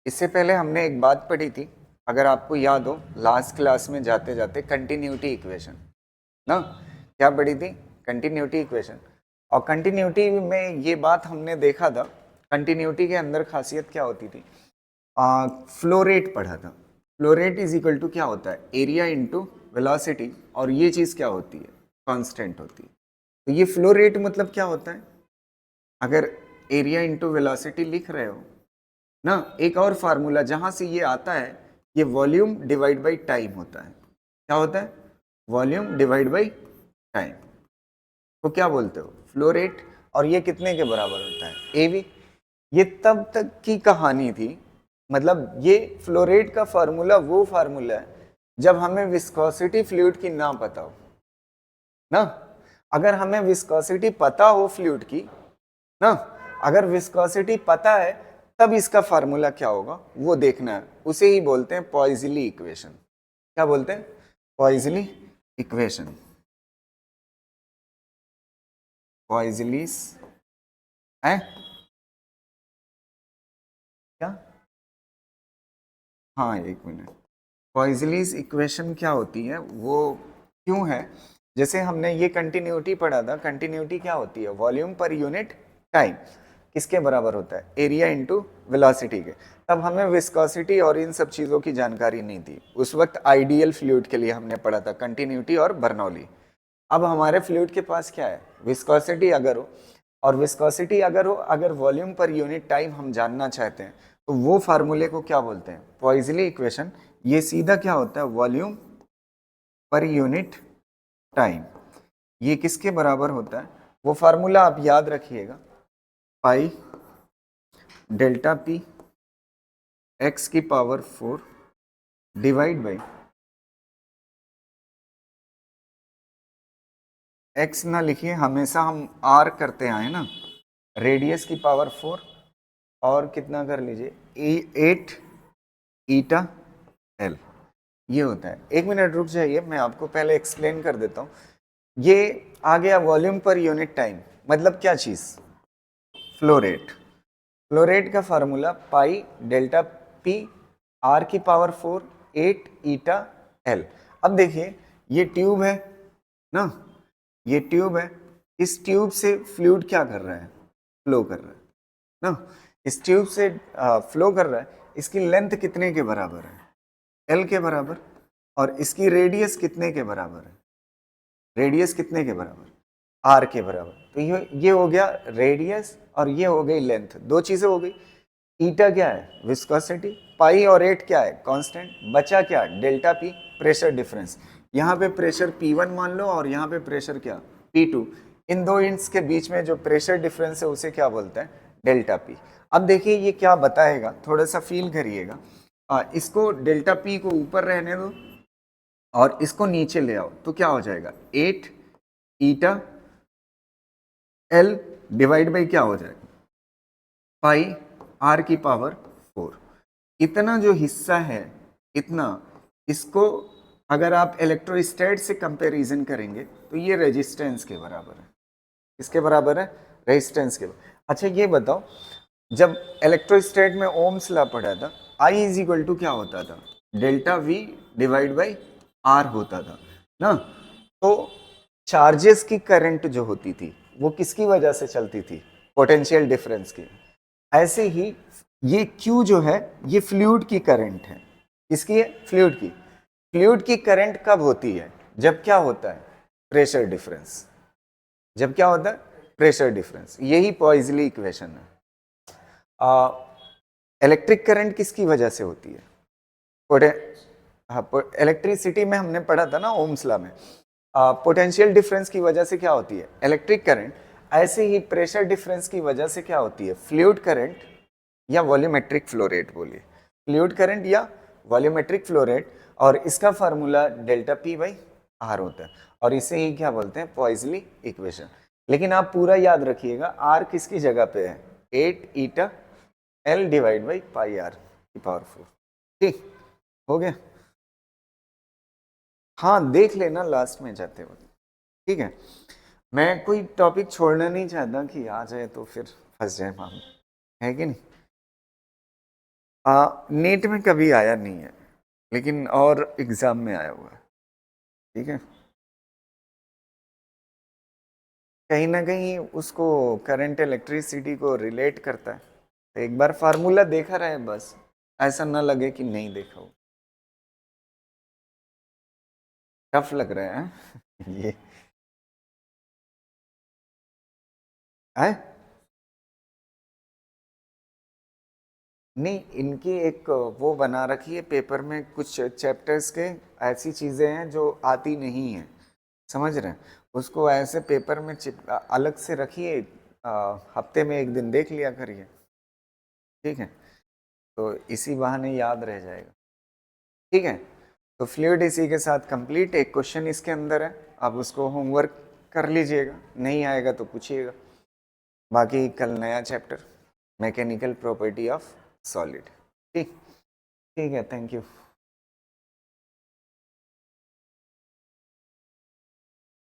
इससे पहले हमने एक बात पढ़ी थी, अगर आपको याद हो लास्ट क्लास में जाते जाते, कंटिन्यूटी इक्वेशन ना। क्या पढ़ी थी, कंटिन्यूटी इक्वेशन। और कंटिन्यूटी में ये बात हमने देखा था, कंटिन्यूटी के अंदर खासियत क्या होती थी, फ्लो रेट पढ़ा था। Flow rate is equal to क्या होता है, एरिया इंटू वेलोसिटी, और ये चीज़ क्या होती है, कांस्टेंट होती है। तो ये फ्लो रेट मतलब क्या होता है, अगर एरिया इंटू वेलोसिटी लिख रहे हो ना, एक और फार्मूला जहां से ये आता है, ये वॉल्यूम डिवाइड बाई टाइम होता है। क्या होता है, वॉल्यूम डिवाइड बाई टाइम, तो क्या बोलते हो, फ्लो रेट। और ये कितने के बराबर होता है, एवी। ये तब तक की कहानी थी, मतलब ये फ्लो रेट का फार्मूला वो फार्मूला है जब हमें विस्कोसिटी फ्लूइड की ना पता हो ना। अगर हमें विस्कोसिटी पता हो फ्लूइड की ना, अगर विस्कोसिटी पता है तब इसका फार्मूला क्या होगा वो देखना है। उसे ही बोलते हैं पॉइजली इक्वेशन। क्या बोलते हैं, पॉइजली इक्वेशन, पॉइजलीस है क्या, हाँ एक मिनट। पॉइजलीस इक्वेशन क्या होती है, वो क्यों है, जैसे हमने ये कंटिन्यूटी पढ़ा था, कंटिन्यूटी क्या होती है, वॉल्यूम पर यूनिट टाइम किसके बराबर होता है, एरिया इंटू वेलोसिटी के। तब हमें विस्कोसिटी और इन सब चीज़ों की जानकारी नहीं थी, उस वक्त आइडियल फ्लूइड के लिए हमने पढ़ा था कंटिन्यूटी और बर्नौली। अब हमारे फ्लूइड के पास क्या है, विस्कोसिटी अगर हो, और विस्कोसिटी अगर हो, अगर वॉल्यूम पर यूनिट टाइम हम जानना चाहते हैं तो वो फार्मूले को क्या बोलते हैं, पॉइजली इक्वेशन। ये सीधा क्या होता है, वॉल्यूम पर यूनिट टाइम, ये किसके बराबर होता है, वो फार्मूला आप याद रखिएगा, पाई डेल्टा पी एक्स की पावर 4 डिवाइड बाई एक्स ना लिखिए, हमेशा हम आर करते आए ना, रेडियस की पावर 4 और कितना कर लीजिए 8 ईटा एल, ये होता है। एक मिनट रुक जाइए, मैं आपको पहले एक्सप्लेन कर देता हूँ। ये आ गया वॉल्यूम पर यूनिट टाइम, मतलब क्या चीज, फ्लो रेट। फ्लो रेट का formula pi delta P R की पावर 4 8 ईटा एल। अब देखिए ये ट्यूब है ना, ये ट्यूब है, इस ट्यूब से फ्लूइड क्या कर रहा है, फ्लो कर रहा है ना, इस ट्यूब से फ्लो कर रहा है। इसकी लेंथ कितने के बराबर है, एल के बराबर, और इसकी रेडियस कितने के बराबर है, रेडियस कितने के बराबर, आर के बराबर। तो ये हो गया रेडियस और ये हो गई लेंथ, दो चीजें हो गई। ईटा क्या है, विस्कोसिटी, पाई और 8 क्या है, कांस्टेंट, बचा क्या, डेल्टा पी, प्रेशर डिफरेंस। यहाँ पे प्रेशर P1 मान लो और यहाँ पे प्रेशर क्या, P2। इन दो इंट्स के बीच में जो प्रेशर डिफरेंस है उसे क्या बोलते हैं, डेल्टा पी। अब देखिए ये क्या बताएगा, थोड़ा सा फील करिएगा। इसको डेल्टा पी को ऊपर रहने दो और इसको नीचे ले आओ, तो क्या हो जाएगा 8 ईटा एल डिवाइड बाई क्या हो जाएगा, पाई आर की पावर 4। इतना जो हिस्सा है, इतना, इसको अगर आप इलेक्ट्रोस्टैट से कंपैरिजन करेंगे तो ये रेजिस्टेंस के बराबर है। किसके बराबर है, रेजिस्टेंस के बराबर। अच्छा ये बताओ, जब इलेक्ट्रोस्टैट में ओम्स लॉ पढ़ा था, आई इज इक्वल टू क्या होता था, delta v divide by r होता था ना। तो चार्जेस की करंट जो होती थी वो किसकी वजह से चलती थी, पोटेंशियल डिफरेंस की। ऐसे ही ये Q जो है ये फ्लूइड की करंट है, किसकी है, फ्लूइड की। फ्लूइड की करंट कब होती है, जब क्या होता है, प्रेशर डिफरेंस, जब क्या होता है, प्रेशर डिफरेंस। यही पॉइजली इक्वेशन है। इलेक्ट्रिक करंट किसकी वजह से होती है, इलेक्ट्रिसिटी में हमने पढ़ा था ना ओम्स लॉ में, पोटेंशियल डिफरेंस की वजह से क्या होती है, इलेक्ट्रिक करंट। ऐसे ही प्रेशर डिफरेंस की वजह से क्या होती है, फ्लूइड करंट या वॉल्यूमेट्रिक फ्लो रेट, बोलिए फ्लूइड करंट या वॉल्यूमेट्रिक फ्लो रेट। और इसका formula delta p by r होता है, और इसे ही क्या बोलते हैं, पॉइजली इक्वेशन। लेकिन आप पूरा याद रखिएगा, आर किसकी जगह पे है, 8 eta l divide by pi r की पावर 4। ठीक हो गया, हाँ देख लेना लास्ट में जाते वक्त, ठीक है। मैं कोई टॉपिक छोड़ना नहीं चाहता कि आ जाए तो फिर फंस जाए मामला, है कि नहीं। नेट में कभी आया नहीं है, लेकिन और एग्जाम में आया हुआ है, ठीक है। कहीं ना कहीं उसको करंट इलेक्ट्रिसिटी को रिलेट करता है, तो एक बार फार्मूला देखा रहे बस, ऐसा ना लगे कि नहीं देखा हो। टफ लग रहा है ये है। नहीं, इनकी एक वो बना रखी है पेपर में, कुछ चैप्टर्स के ऐसी चीज़ें हैं जो आती नहीं है, समझ रहे हैं, उसको ऐसे पेपर में अलग से रखिए, हफ्ते में एक दिन देख लिया करिए, ठीक है, तो इसी बहाने याद रह जाएगा, ठीक है। तो फ्लूइड इसी के साथ कंप्लीट, एक क्वेश्चन इसके अंदर है, आप उसको होमवर्क कर लीजिएगा, नहीं आएगा तो पूछिएगा। बाकी कल नया chapter, mechanical property of solid. ठीक, ठीक है, थैंक यू।